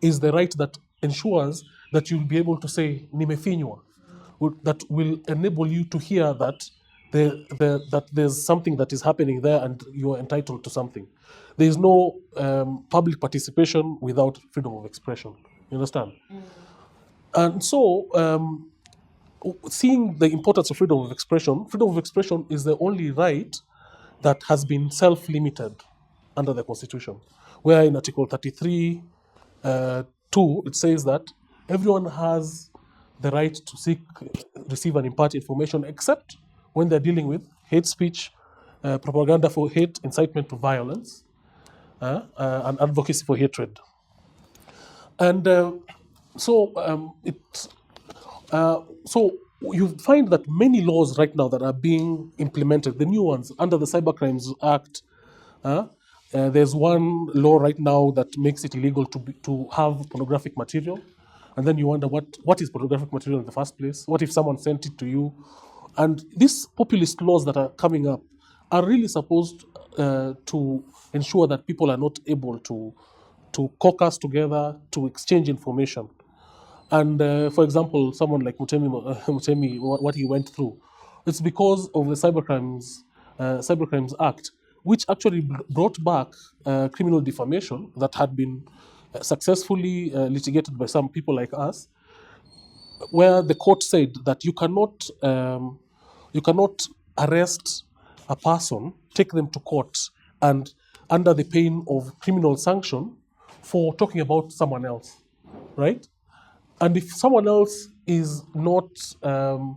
is the right that ensures that you'll be able to say, nimefinywa, that will enable you to hear that that there's something that is happening there and you are entitled to something. There is no public participation without freedom of expression. You understand? And so seeing the importance of freedom of expression is the only right that has been self-limited under the Constitution, where in Article 33, 2, it says that everyone has the right to seek, receive, and impart information, except when they're dealing with hate speech, propaganda for hate, incitement to violence, and advocacy for hatred. And so you find that many laws right now that are being implemented, the new ones under the Cybercrimes Act, there's one law right now that makes it illegal to have pornographic material. And then you wonder what is pornographic material in the first place? What if someone sent it to you? And these populist laws that are coming up are really supposed to ensure that people are not able to caucus together, to exchange information. And for example, someone like Mutemi, what he went through, it's because of the Cybercrimes Act, which actually brought back criminal defamation that had been successfully litigated by some people like us, where the court said that you cannot arrest a person, take them to court, and under the pain of criminal sanction for talking about someone else, right? And if someone else is not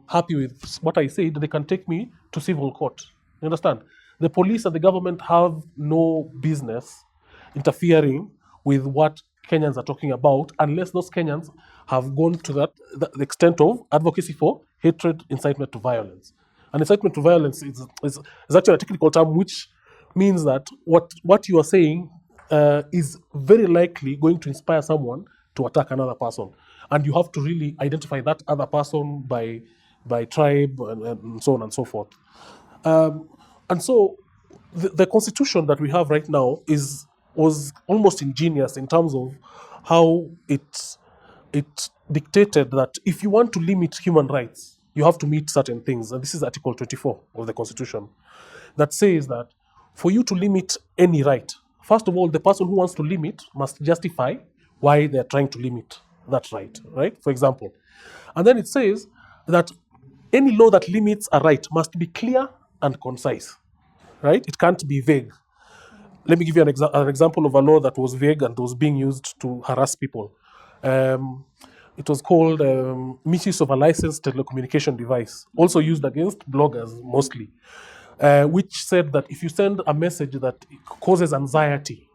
happy with what I said, they can take me to civil court. You understand? The police and the government have no business interfering with what Kenyans are talking about, unless those Kenyans have gone to the extent of advocacy for hatred, incitement to violence. And incitement to violence is actually a technical term which means that what you are saying is very likely going to inspire someone to attack another person. And you have to really identify that other person by tribe and so on and so forth. And so the constitution that we have right now was almost ingenious in terms of how it dictated that if you want to limit human rights, you have to meet certain things. And this is Article 24 of the Constitution that says that for you to limit any right, first of all, the person who wants to limit must justify why they're trying to limit that right? For example. And then it says that any law that limits a right must be clear and concise, right? It can't be vague. Let me give you an example of a law that was vague and was being used to harass people. It was called misuse of a licensed telecommunication device, also used against bloggers mostly, which said that if you send a message that causes anxiety,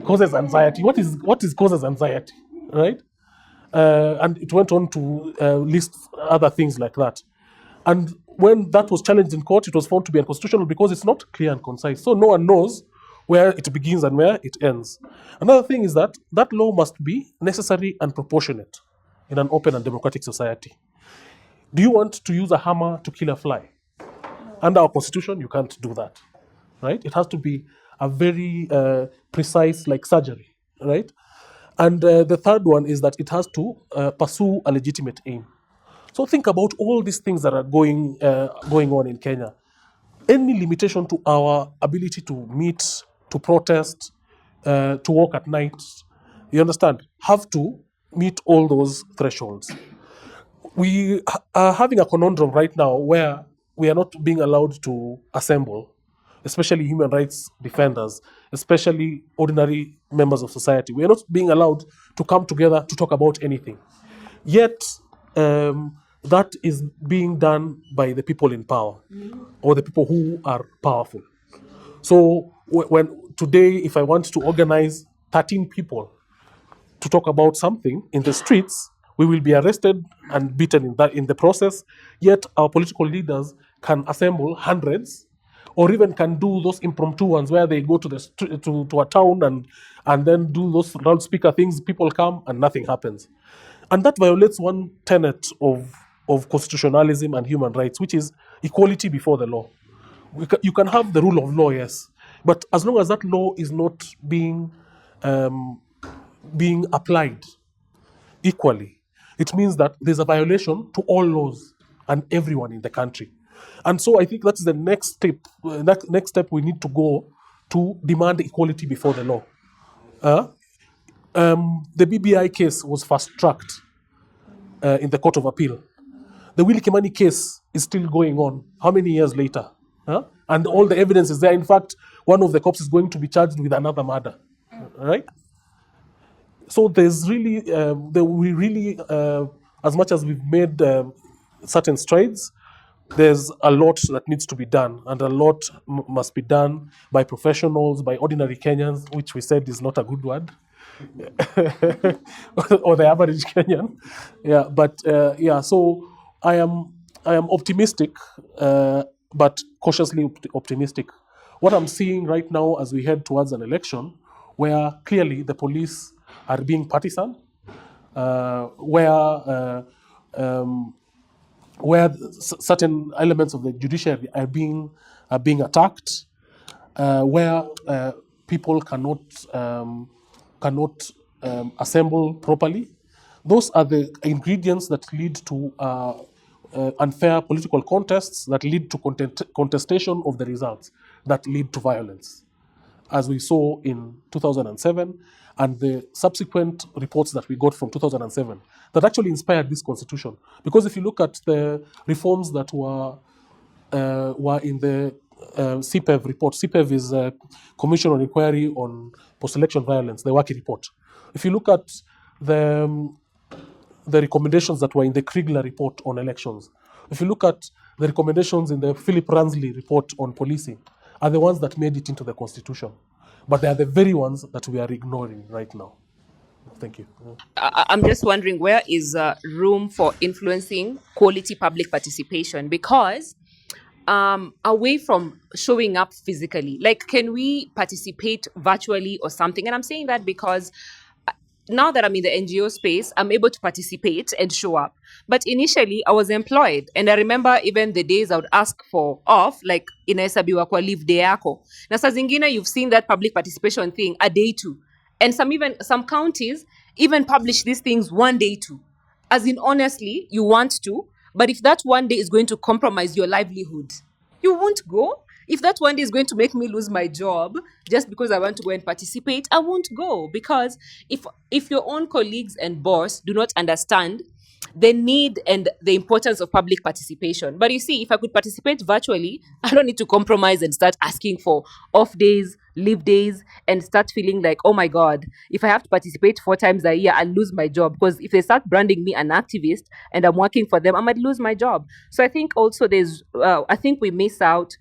causes anxiety. What is causes anxiety, right? And it went on to list other things like that. And when that was challenged in court, it was found to be unconstitutional because it's not clear and concise. So no one knows where it begins and where it ends. Another thing is that law must be necessary and proportionate in an open and democratic society. Do you want to use a hammer to kill a fly? Under our constitution, you can't do that, right? It has to be a very precise, like surgery, right? And the third one is that it has to pursue a legitimate aim. So think about all these things that are going on in Kenya. Any limitation to our ability to meet, to protest, to walk at night, you understand, have to meet all those thresholds. We are having a conundrum right now where we are not being allowed to assemble, especially human rights defenders, especially ordinary members of society. We are not being allowed to come together to talk about anything. Yet, that is being done by the people in power, or the people who are powerful. So when today, if I want to organize 13 people to talk about something in the streets, we will be arrested and beaten in the process. Yet our political leaders can assemble hundreds, or even can do those impromptu ones where they go to the to a town and then do those loudspeaker things. People come and nothing happens, and that violates one tenet of constitutionalism and human rights, which is equality before the law. You can have the rule of law, yes, but as long as that law is not being applied equally, it means that there's a violation to all laws and everyone in the country. And so I think that's the next step. Next step we need to go to demand equality before the law. The BBI case was fast-tracked in the Court of Appeal. The Willy Kimani case is still going on. How many years later? Huh? And all the evidence is there. In fact, one of the cops is going to be charged with another murder, right? So there's really, as much as we've made certain strides, there's a lot that needs to be done, and a lot must be done by professionals, by ordinary Kenyans, which we said is not a good word, or the average Kenyan. Yeah, but so I am optimistic, but cautiously optimistic. What I'm seeing right now as we head towards an election, where clearly the police are being partisan, where certain elements of the judiciary are being attacked, where people cannot assemble properly. Those are the ingredients that lead to unfair political contests, that lead to contestation of the results, that lead to violence, as we saw in 2007 and the subsequent reports that we got from 2007 that actually inspired this constitution. Because if you look at the reforms that were in the CPEV report, CPEV is a Commission on Inquiry on Post-Election Violence, the WAKI report. If you look at the recommendations that were in the Kriegler report on elections, if you look at the recommendations in the Philip Ransley report on policing, are the ones that made it into the constitution. But they are the very ones that we are ignoring right now. Thank you. I'm just wondering, where is room for influencing quality public participation? Because away from showing up physically, like, can we participate virtually or something? And I'm saying that because now that I'm in the NGO space, I'm able to participate and show up. But initially, I was employed. And I remember even the days I would ask for off, like inahesabiwa kwa leave day yako. Na saa zingine, you've seen that public participation thing a day too. And some counties even publish these things one day too. As in, honestly, you want to, but if that one day is going to compromise your livelihood, you won't go. If that one day is going to make me lose my job just because I want to go and participate, I won't go. Because if your own colleagues and boss do not understand the need and the importance of public participation. But you see, if I could participate virtually, I don't need to compromise and start asking for off days, leave days, and start feeling like, oh my God, if I have to participate 4 times a year, I'll lose my job. Because if they start branding me an activist and I'm working for them, I might lose my job. So I think also I think we miss out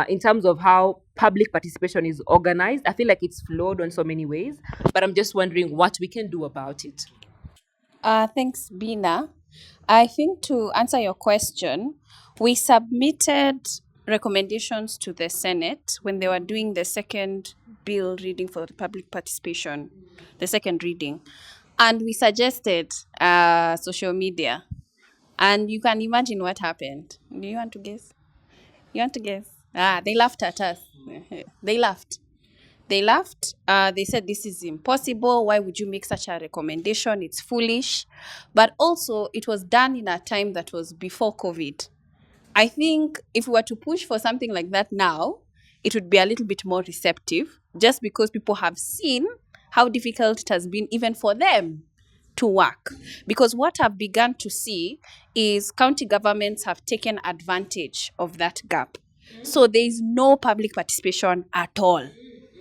in terms of how public participation is organized. I feel like it's flawed in so many ways, but I'm just wondering what we can do about it. Thanks, Bina. I think to answer your question, we submitted recommendations to the Senate when they were doing the second bill reading for the public participation, the second reading. And we suggested social media. And you can imagine what happened. Do you want to guess? You want to guess? They laughed at us. They laughed. They said, this is impossible. Why would you make such a recommendation? It's foolish. But also, it was done in a time that was before COVID. I think if we were to push for something like that now, it would be a little bit more receptive, just because people have seen how difficult it has been even for them to work. Because what I've begun to see is county governments have taken advantage of that gap. So there is no public participation at all.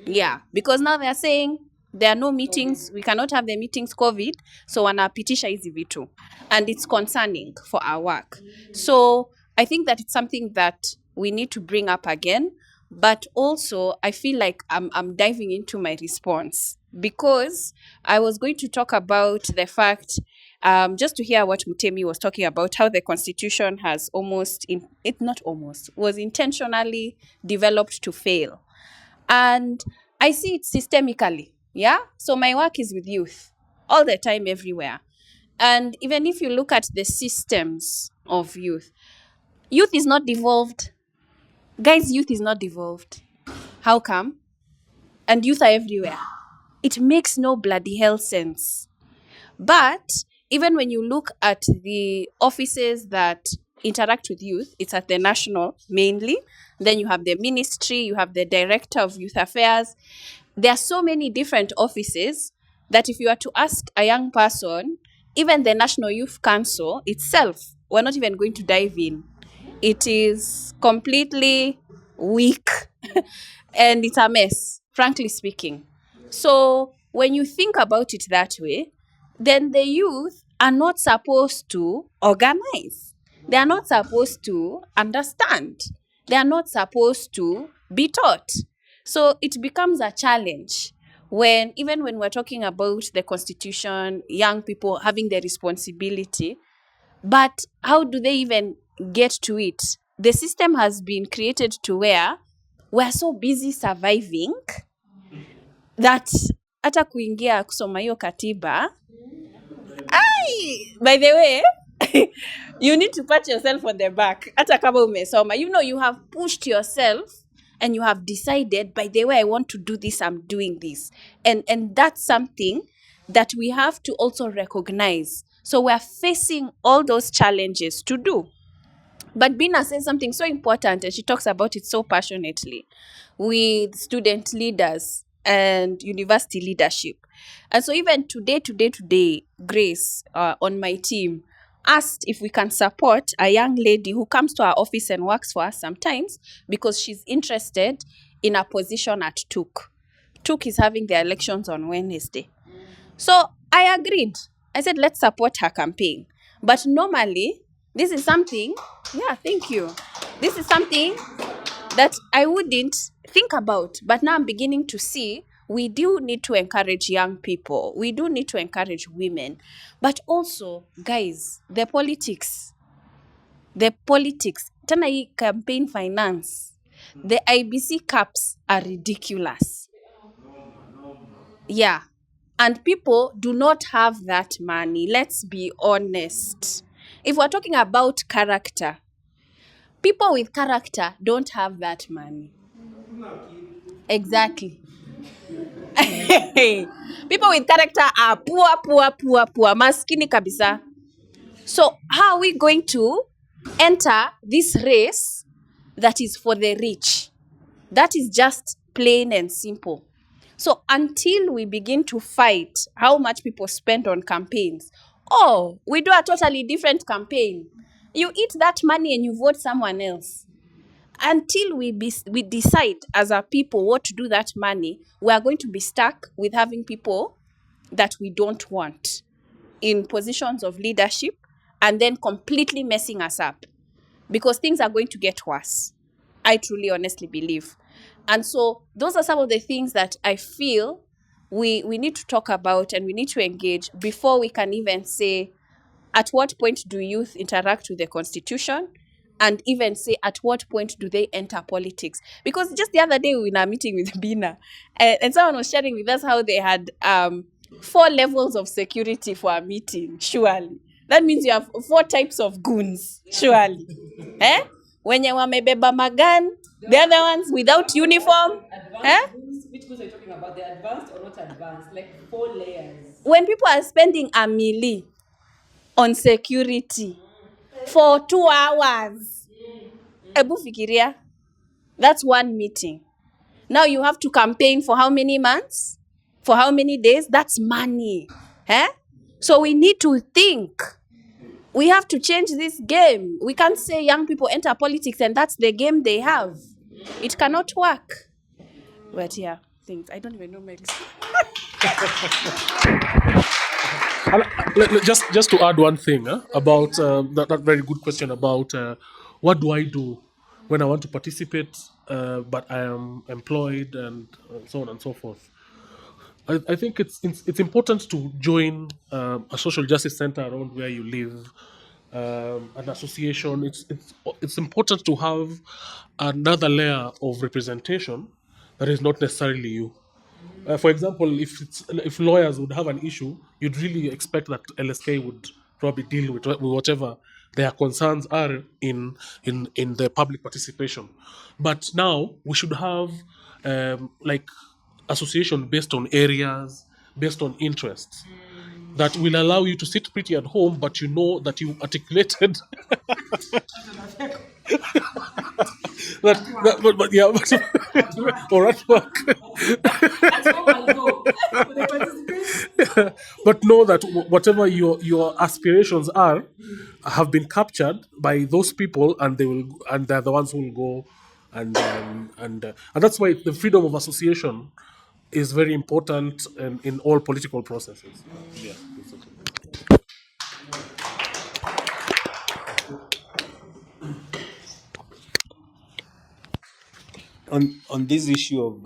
Yeah, because now they're saying there are no meetings, we cannot have the meetings COVID, so wanapitisha hizi vitu. And it's concerning for our work. So I think that it's something that we need to bring up again, but also I feel like I'm diving into my response, because I was going to talk about the fact, just to hear what Mutemi was talking about, how the Constitution has was intentionally developed to fail. And I see it systemically, yeah? So my work is with youth all the time, everywhere. And even if you look at the systems of youth is not devolved. Guys, youth is not devolved. How come? And youth are everywhere. It makes no bloody hell sense. But even when you look at the offices that interact with youth, it's at the national mainly. Then you have the ministry, you have the director of youth affairs. There are so many different offices that if you are to ask a young person, even the National Youth Council itself, we're not even going to dive in. It is completely weak and it's a mess, frankly speaking. So when you think about it that way, then the youth are not supposed to organize. They are not supposed to understand. They are not supposed to be taught. So it becomes a challenge when, even when we're talking about the constitution, young people having the responsibility, but how do they even get to it? The system has been created to where we're so busy surviving that hata kuingia kusoma hiyo katiba. By the way, you need to pat yourself on the back. Hata kama umesoma, you know, you have pushed yourself and you have decided, by the way, I want to do this, I'm doing this. And that's something that we have to also recognize. So we're facing all those challenges to do. But Bina says something so important, and she talks about it so passionately with student leaders and university leadership. And so even today, Grace on my team asked if we can support a young lady who comes to our office and works for us sometimes because she's interested in a position at TUK. TUK is having their elections on Wednesday. So I agreed. I said, let's support her campaign. But normally, this is something, thank you. This is something that I wouldn't think about, but now I'm beginning to see we do need to encourage young people. We do need to encourage women. But also, guys, the politics, tena hii campaign finance, the IBC caps are ridiculous. Yeah. And people do not have that money. Let's be honest. If we're talking about character, people with character don't have that money. Exactly. People with character are poor, maskini kabisa. So how are we going to enter this race that is for the rich? That is just plain and simple. So until we begin to fight how much people spend on campaigns, we do a totally different campaign. You eat that money and you vote someone else. Until we decide as a people what to do that money, we are going to be stuck with having people that we don't want in positions of leadership and then completely messing us up because things are going to get worse. I truly, honestly believe. And so those are some of the things that I feel we need to talk about and we need to engage before we can even say at what point do youth interact with the constitution and even say at what point do they enter politics. Because just the other day we were in a meeting with Bina and someone was sharing with us how they had 4 levels of security for a meeting, surely. That means you have 4 types of goons, surely. Wenye wamebeba magan, the other ones without uniform. Which goons are you talking about? The advanced or not advanced? Like 4 layers. When people are spending a milli on security for 2 hours, ebu fikiria, that's one meeting. Now you have to campaign for how many months? For how many days? That's money. So we need to think. We have to change this game. We can't say young people enter politics and that's the game they have. It cannot work. But things. I don't even know my Just to add one thing about that very good question about what do I do when I want to participate, but I am employed and so on and so forth. I think it's important to join a social justice center around where you live, an association. It's important to have another layer of representation that is not necessarily you. For example, if lawyers would have an issue, you'd really expect that LSK would probably deal with whatever their concerns are in the public participation. But now we should have like association based on areas, based on interests, that will allow you to sit pretty at home, but you know that you articulated or at work. At home I'll go. but know that whatever your aspirations are have been captured by those people, and they're the ones who will go and that's why the freedom of association is very important in all political processes. Yeah. On this issue of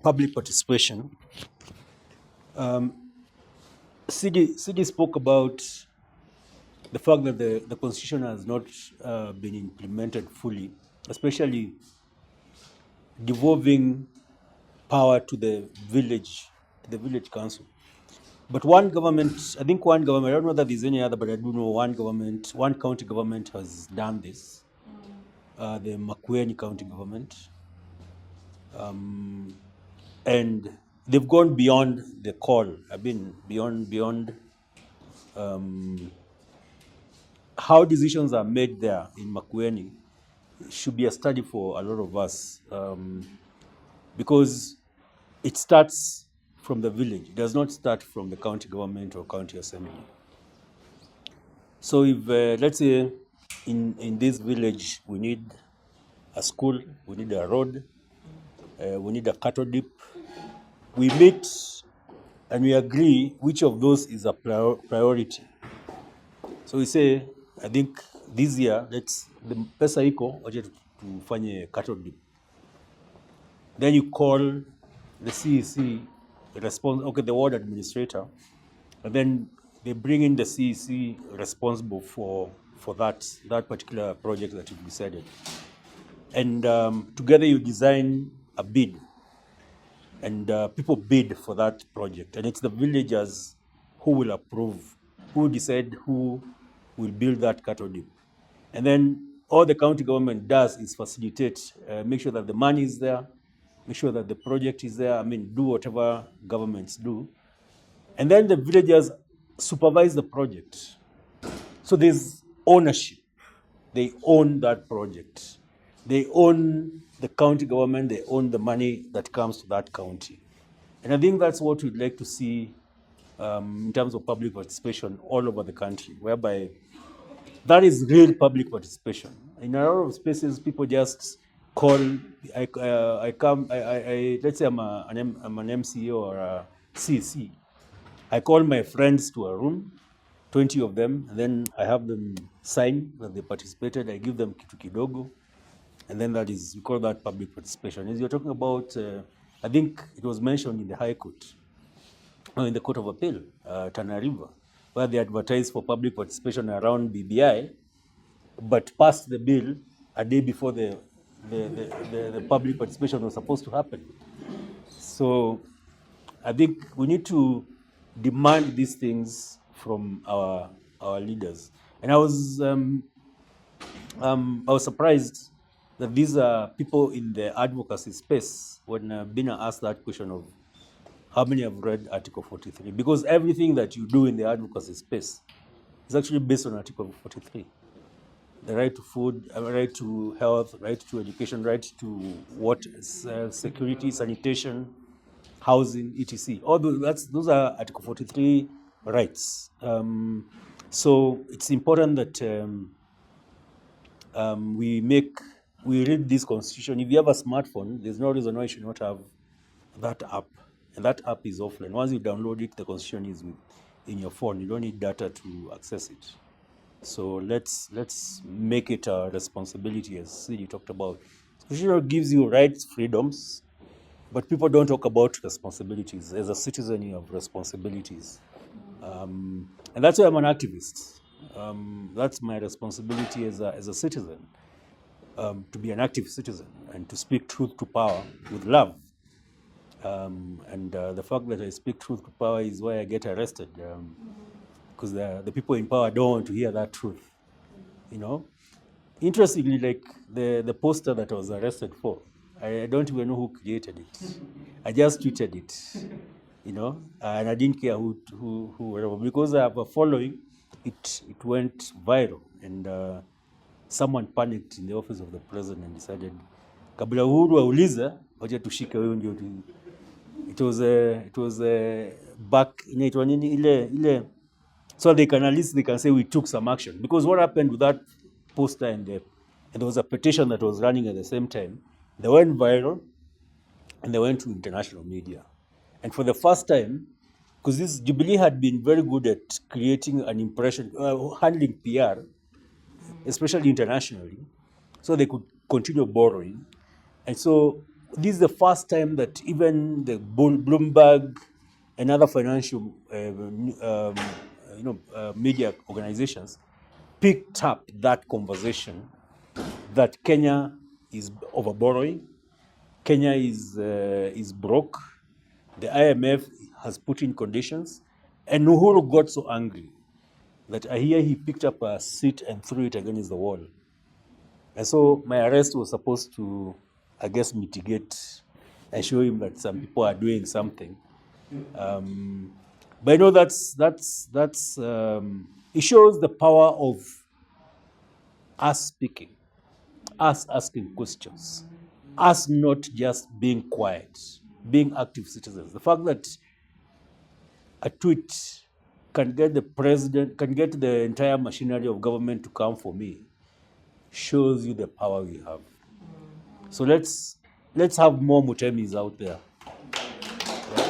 public participation, CD spoke about the fact that the constitution has not been implemented fully, especially devolving power to the village council. But one government, I don't know that there's any other, but I do know one county government has done this, the Makueni County government. And they've gone beyond the call. I mean, beyond how decisions are made there in Makueni should be a study for a lot of us, because it starts from the village. It does not start from the county government or county assembly. So if, let's say, in this village, we need a school, we need a road, we need a cattle dip, we meet and we agree which of those is a priority. So we say, I think this year, the pesa iko, waje tufanye cattle dip. Then you call the CEC, the ward administrator, and then they bring in the CEC responsible for that particular project that you've decided. And together you design a bid, and people bid for that project. And it's the villagers who will approve, who decide who will build that cattle dip. And then all the county government does is facilitate, make sure that the money is there, make sure that the project is there, do whatever governments do. And then the villagers supervise the project. So there's ownership. They own that project. They own the county government, they own the money that comes to that county. And I think that's what we'd like to see in terms of public participation all over the country, whereby that is real public participation. In a lot of spaces, people just call, let's say I'm an MCA or a CC. I call my friends to a room, 20 of them, and then I have them sign that they participated. I give them kitu kidogo, and then we call that public participation. As you're talking about, I think it was mentioned in the High Court, in the Court of Appeal, Tana River, where they advertised for public participation around BBI, but passed the bill a day before the public participation was supposed to happen. So I think we need to demand these things from our leaders. And I was surprised that these are people in the advocacy space when Bina asked that question of how many have read Article 43, because everything that you do in the advocacy space is actually based on Article 43. The right to food, right to health, right to education, right to water, security, sanitation, housing, etc. All those are Article 43 rights. So it's important that we read this constitution. If you have a smartphone, there's no reason why you should not have that app. And that app is offline. Once you download it, the constitution is in your phone. You don't need data to access it. So let's make it a responsibility, as Sidi talked about. Constitution gives you rights, freedoms, but people don't talk about responsibilities. As a citizen, you have responsibilities. And that's why I'm an activist. That's my responsibility as a citizen, to be an active citizen and to speak truth to power with love. And the fact that I speak truth to power is why I get arrested, because the people in power don't want to hear that truth. Interestingly, like the poster that I was arrested for, I don't even know who created it. I just tweeted it, and I didn't care who whatever, because I have a following. It went viral, and someone panicked in the office of the president and decided, kabla Uhuru auliza, wacha tushike wewe ndio It was back in so they can at least say we took some action, because what happened with that poster and there was a petition that was running at the same time. They went viral and they went to international media, and for the first time, because this Jubilee had been very good at creating an impression, handling PR, especially internationally, so they could continue borrowing. And so this is the first time that even the Bloomberg and other financial media organizations picked up that conversation that Kenya is over borrowing, Kenya is broke, the IMF has put in conditions, and Uhuru got so angry that I hear he picked up a seat and threw it against the wall. And so my arrest was supposed to, I guess, mitigate and show him that some people are doing something. But I know it shows the power of us speaking, us asking questions, us not just being quiet, being active citizens. The fact that a tweet can get the president, can get the entire machinery of government to come for me, shows you the power we have. So let's have more Mutemis out there. Yeah?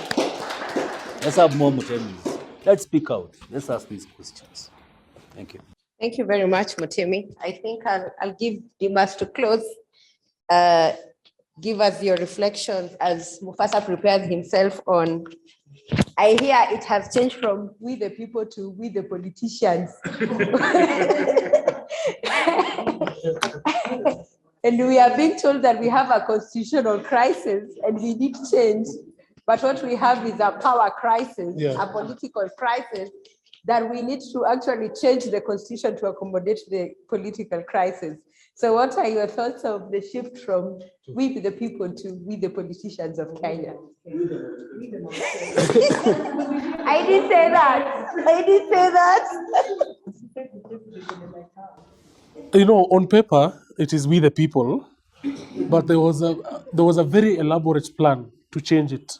Let's have more Mutemis. Let's speak out. Let's ask these questions. Thank you. Thank you very much, Mutemi. I think I'll give Dimas to close. Give us your reflections as Mufasa prepares himself on. I hear it has changed from we the people to we the politicians. And we are being told that we have a constitutional crisis and we need change. But what we have is a power crisis, a political crisis, that we need to actually change the constitution to accommodate the political crisis. So what are your thoughts of the shift from we the people to we the politicians of Kenya? I did say that. I did say that. You know, on paper, it is we the people, but there was a very elaborate plan to change it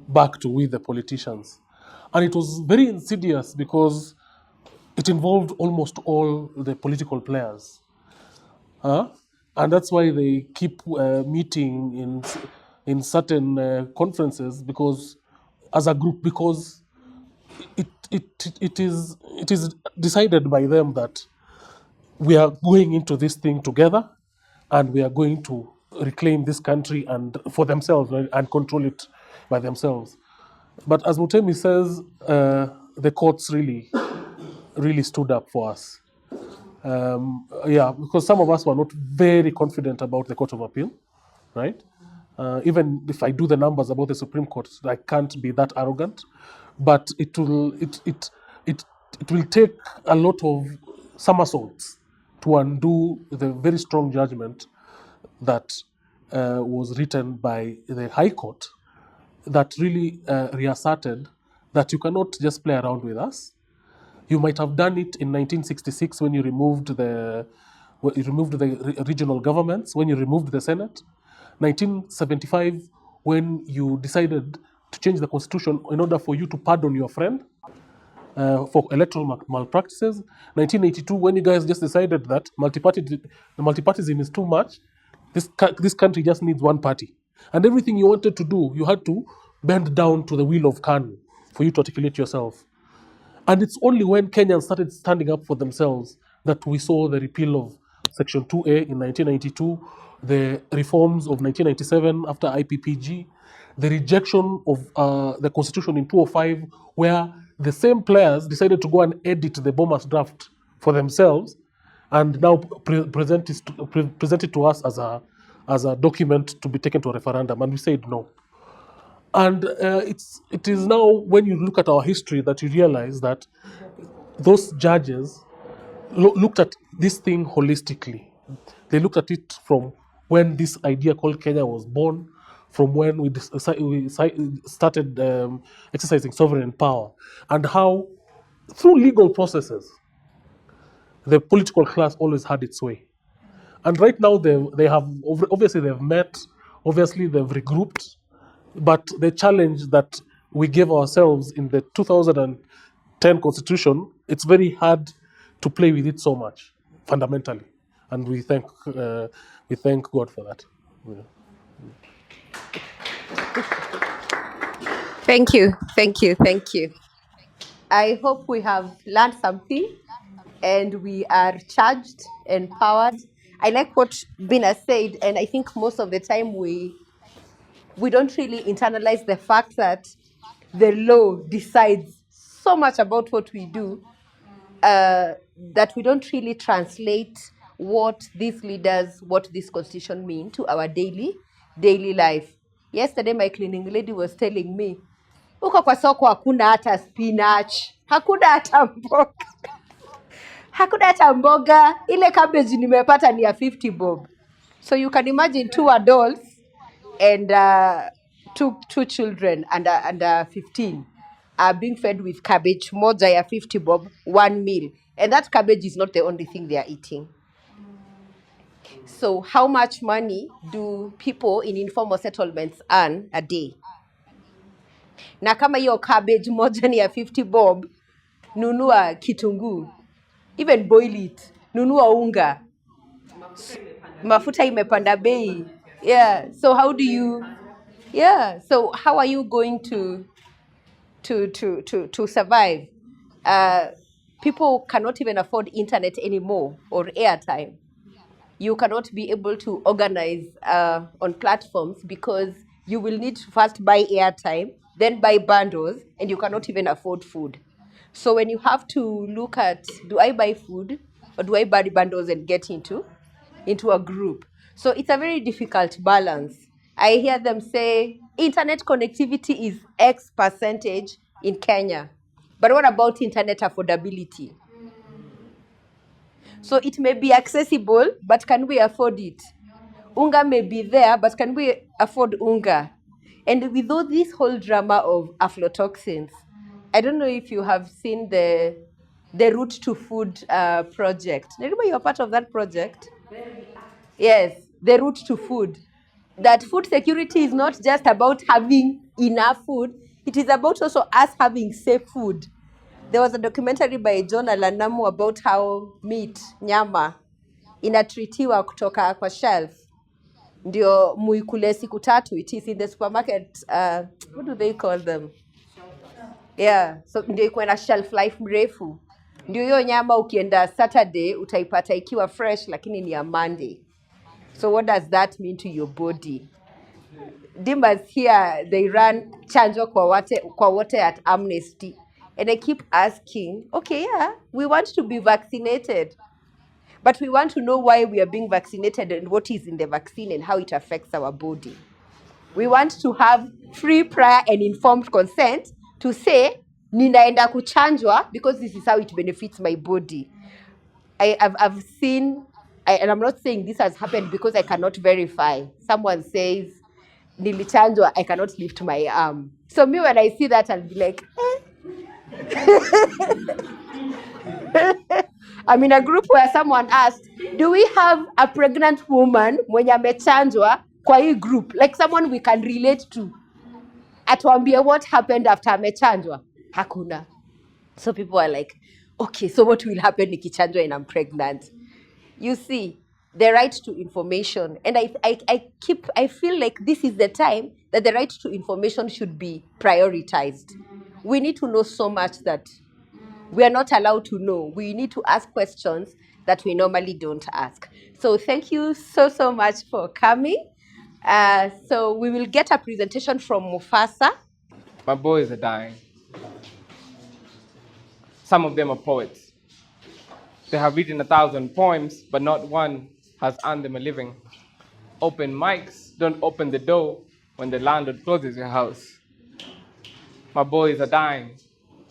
back to we the politicians. And it was very insidious because it involved almost all the political players. And that's why they keep meeting in certain conferences, because as a group, because it is decided by them that we are going into this thing together and we are going to reclaim this country and for themselves, right, and control it by themselves. But as Mutemi says, the courts really stood up for us. Because some of us were not very confident about the Court of Appeal, right? Even if I do the numbers about the Supreme Court, I can't be that arrogant. But it will take a lot of somersaults to undo the very strong judgment that was written by the High Court that really reasserted that you cannot just play around with us. You might have done it in 1966 when you removed the regional governments, when you removed the Senate. 1975 when you decided to change the constitution in order for you to pardon your friend for electoral malpractices. 1982 when you guys just decided that multipartyism is too much. This country just needs one party. And everything you wanted to do, you had to bend down to the will of KANU for you to articulate yourself. And it's only when Kenyans started standing up for themselves that we saw the repeal of Section 2A in 1992, the reforms of 1997 after IPPG, the rejection of the Constitution in 2005, where the same players decided to go and edit the Bomas draft for themselves and now present it to us as a document to be taken to a referendum, and we said no. And it is now when you look at our history that you realize that those judges looked at this thing holistically. They looked at it from when this idea called Kenya was born, from when we started exercising sovereign power, and how through legal processes, the political class always had its way. And right now they have, obviously they've met, obviously they've regrouped, But the challenge that we gave ourselves in the 2010 constitution, it's very hard to play with it so much, fundamentally. And we thank God for that. Yeah. Thank you, thank you, thank you. I hope we have learned something and we are charged, empowered. I like what Bina said, and I think most of the time we don't really internalize the fact that the law decides so much about what we do, that we don't really translate what these leaders, what this constitution mean to our daily life. Yesterday, my cleaning lady was telling me, huko kwa soko hakuna hata spinach, hakuna hata mboga, hakuna hata mboga, ile cabbage nimepata ni ya 50 bob. So you can imagine 2 adults and two children under 15 are being fed with cabbage, moja ya 50 bob, 1 meal. And that cabbage is not the only thing they are eating. So how much money do people in informal settlements earn a day? Na kama hiyo cabbage moja ni ya 50 bob, nunua kitunguu, even boil it, nunua unga, mafuta imepanda bei. Yeah, so how do you, yeah, so how are you going to survive? People cannot even afford internet anymore or airtime. You cannot be able to organize on platforms because you will need to first buy airtime, then buy bundles, and you cannot even afford food. So when you have to look at, do I buy food or do I buy bundles and get into a group? So it's a very difficult balance. I hear them say internet connectivity is X percentage in Kenya. But what about internet affordability? So it may be accessible, but can we afford it? Unga may be there, but can we afford unga? And with all this whole drama of aflatoxins, I don't know if you have seen the Route to Food project. Remember you are part of that project? Yes, the Route to Food. That food security is not just about having enough food, it is about also us having safe food. There was a documentary by John Alanamu about how meat, nyama, inatritiwa kutoka kwa shelf. Ndio muikule siku tatu. It is in the supermarket. What do they call them? Yeah, so ndio ikuwe na shelf life mrefu. Ndio hiyo nyama ukienda Saturday utaipata ikiwa fresh lakini ni ya Monday. So what does that mean to your body? Dimbas here, they run chanjo kwa wote at Amnesty. And I keep asking, okay, yeah, we want to be vaccinated. But we want to know why we are being vaccinated and what is in the vaccine and how it affects our body. We want to have free, prior, and informed consent to say, ninaenda kuchanjwa because this is how it benefits my body. I've seen, and I'm not saying this has happened because I cannot verify. Someone says, nilichanjwa, I cannot lift my arm. So me, when I see that, I'll be like, I'm in a group where someone asked, do we have a pregnant woman mwenye amechanjwa kwa hii group? Like someone we can relate to. Atuambie what happened after amechanjwa? Hakuna. So people are like, okay, so what will happen nikichanjwa and I'm pregnant? You see, the right to information. And I feel like this is the time that the right to information should be prioritized. We need to know so much that we are not allowed to know. We need to ask questions that we normally don't ask. So thank you so much for coming. So we will get a presentation from Mufasa. My boys are dying. Some of them are poets. They have written 1,000 poems, but not one has earned them a living. Open mics don't open the door when the landlord closes your house. My boys are dying.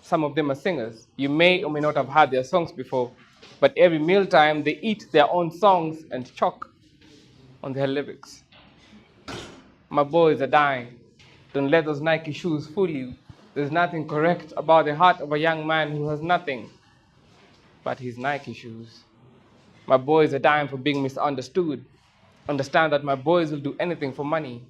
Some of them are singers. You may or may not have heard their songs before, but every mealtime they eat their own songs and chalk on their lyrics. My boys are dying. Don't let those Nike shoes fool you. There's nothing correct about the heart of a young man who has nothing but his Nike shoes. My boys are dying for being misunderstood. Understand that my boys will do anything for money.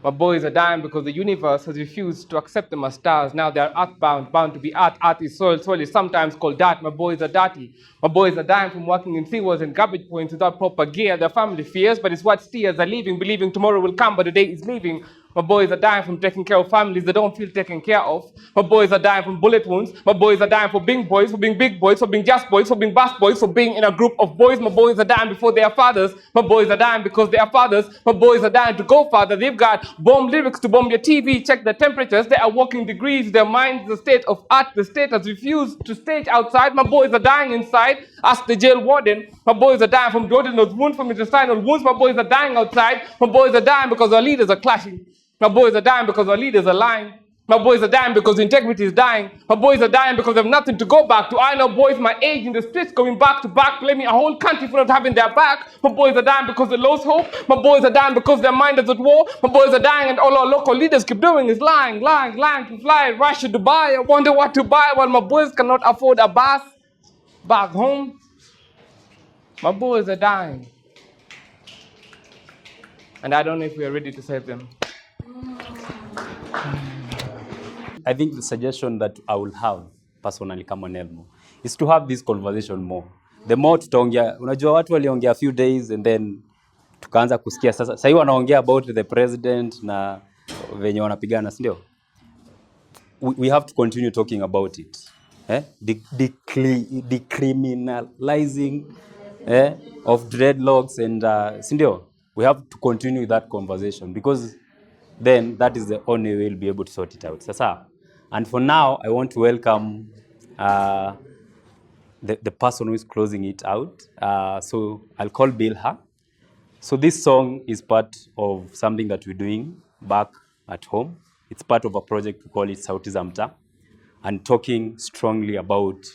My boys are dying because the universe has refused to accept them as stars. Now they are earthbound, bound to be art. Art is soil. Soil is sometimes called dirt. My boys are dirty. My boys are dying from working in sewers and garbage points without proper gear. Their family fears, but it's what steers are leaving, believing tomorrow will come, but the day is leaving. My boys are dying from taking care of families that don't feel taken care of. My boys are dying from bullet wounds. My boys are dying for being boys, for being big boys, for being just boys, for being bus boys, for being in a group of boys. My boys are dying before they are fathers. My boys are dying because they are fathers. My boys are dying to go farther. They've got bomb lyrics to bomb your TV. Check the temperatures. They are walking degrees. Their minds, the state of art. The state has refused to stage outside. My boys are dying inside. Ask the jail warden. My boys are dying from duodenal wounds, from intestinal wounds. My boys are dying outside. My boys are dying because our leaders are clashing. My boys are dying because our leaders are lying. My boys are dying because integrity is dying. My boys are dying because they have nothing to go back to. I know boys my age in the streets going back to back, blaming a whole country for not having their back. My boys are dying because they lost hope. My boys are dying because their mind is at war. My boys are dying and all our local leaders keep doing is lying, lying, lying to fly Russia, Dubai. I wonder what to buy while my boys cannot afford a bus back home. My boys are dying. And I don't know if we are ready to save them. I think the suggestion that I will have personally kama Nelmo is to have this conversation more. The more tutaongea, unajua watu waliongea a few days and then tukaanza kusikia sasa hivi wanaongea about the president na venye wanapigana, si ndio? We have to continue talking about it. Decriminalizing of dreadlocks and si ndio? We have to continue that conversation because then that is the only way we'll be able to sort it out. Sasa. And for now, I want to welcome the person who is closing it out. So I'll call Bilha. So this song is part of something that we're doing back at home. It's part of a project we call it Sauti za Mtaa, and talking strongly about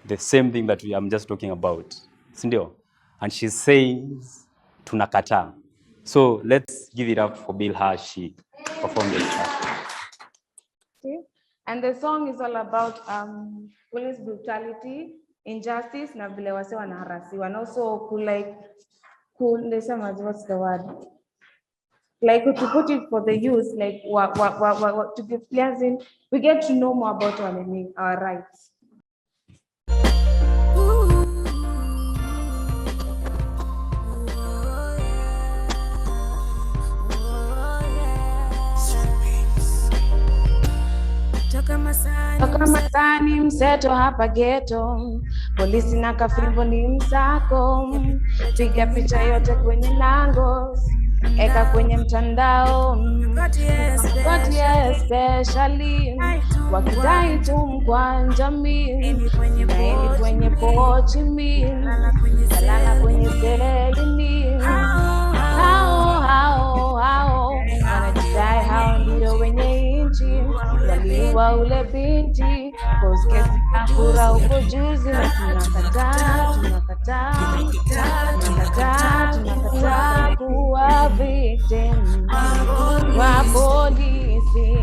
the same thing that I'm just talking about. Sindio? And she says, tunakataa. So let's give it up for Bilha. She performed this. And the song is all about police brutality, injustice, na vile wase wanaharasiwa. And also what's the word? Like to put it for the youth, like to give players in, we get to know more about our rights. Toka Masani mseto hapa ghetto, polisi na kafimbo ni msako, piga picha yote kwenye lango, eka kwenye mtandao, especially wakidai tumkwa jamii, naeli kwenye pochi mi, kalala kwenye selini, hao wanajidai hao ndio wenye inchi, waliua ule binti, cause kesi kura uko juzi na tunakataa kuwa victim wa polisi.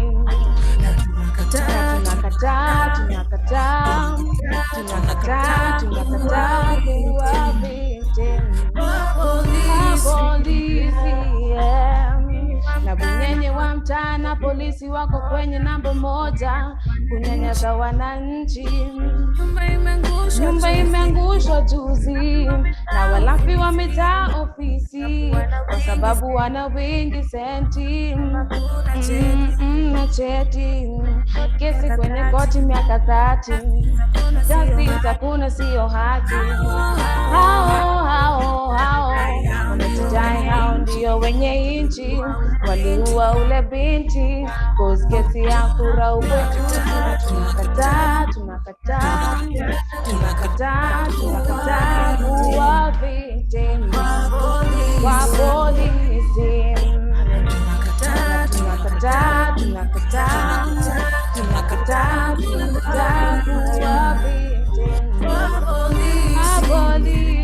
Tunakataa kuwa victim wa polisi. Na bunyenye wa mtaani, polisi wako kwenye namba moja kunyanyasa wananchi. Nyumba imeangushwa juzi na walafi wamejaa ofisi kwa sababu wana wingi senti na cheti. Kesi kwenye koti miaka 30, justice hakuna, sio haki. Hao wanatudai hao ndio wenye inchi, waliua ule binti, cause kesi ya kura uko juzi. Tunakataa kuwa victim wa polisi. Tunakataa kuwa victim wa polisi.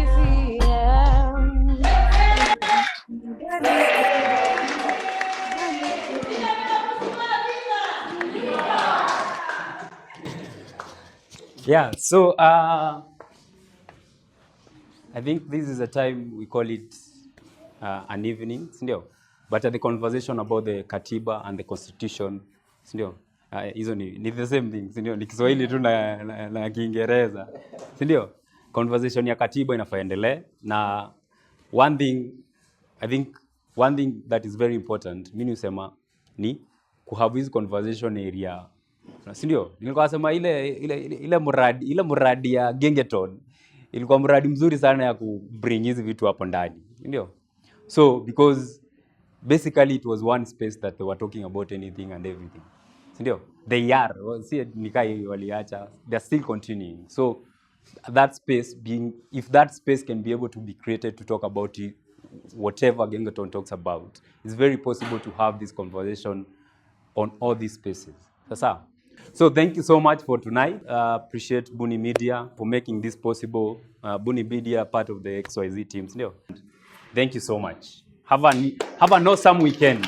Yeah, so I think this is a time we call it an evening. but the conversation about the Katiba and the constitution, sindio? Hizo ni the same thing, sindio? Ni Kiswahili tu na Kiingereza, sindio? Conversation ya Katiba inafaa endelee, na one thing, I think one thing that is very important, mimi usema ni kuhave this conversation area, sindio? Nilikuwa sema ile mradi ya Gengeton ilikuwa mradi mzuri sana ya kubring hizi vitu hapo ndani, sindio? So because basically it was one space that they were talking about anything and everything, sindio? They are, see nikai waliacha, they're still continuing. So that space being, if that space can be able to be created to talk about it, whatever Gengeton talks about, it's very possible to have this conversation on all these spaces. Sasa. So thank you so much for tonight. Appreciate Buni Media for making this possible. Buni Media, part of the XYZ team. Thank you so much. Have an awesome weekend.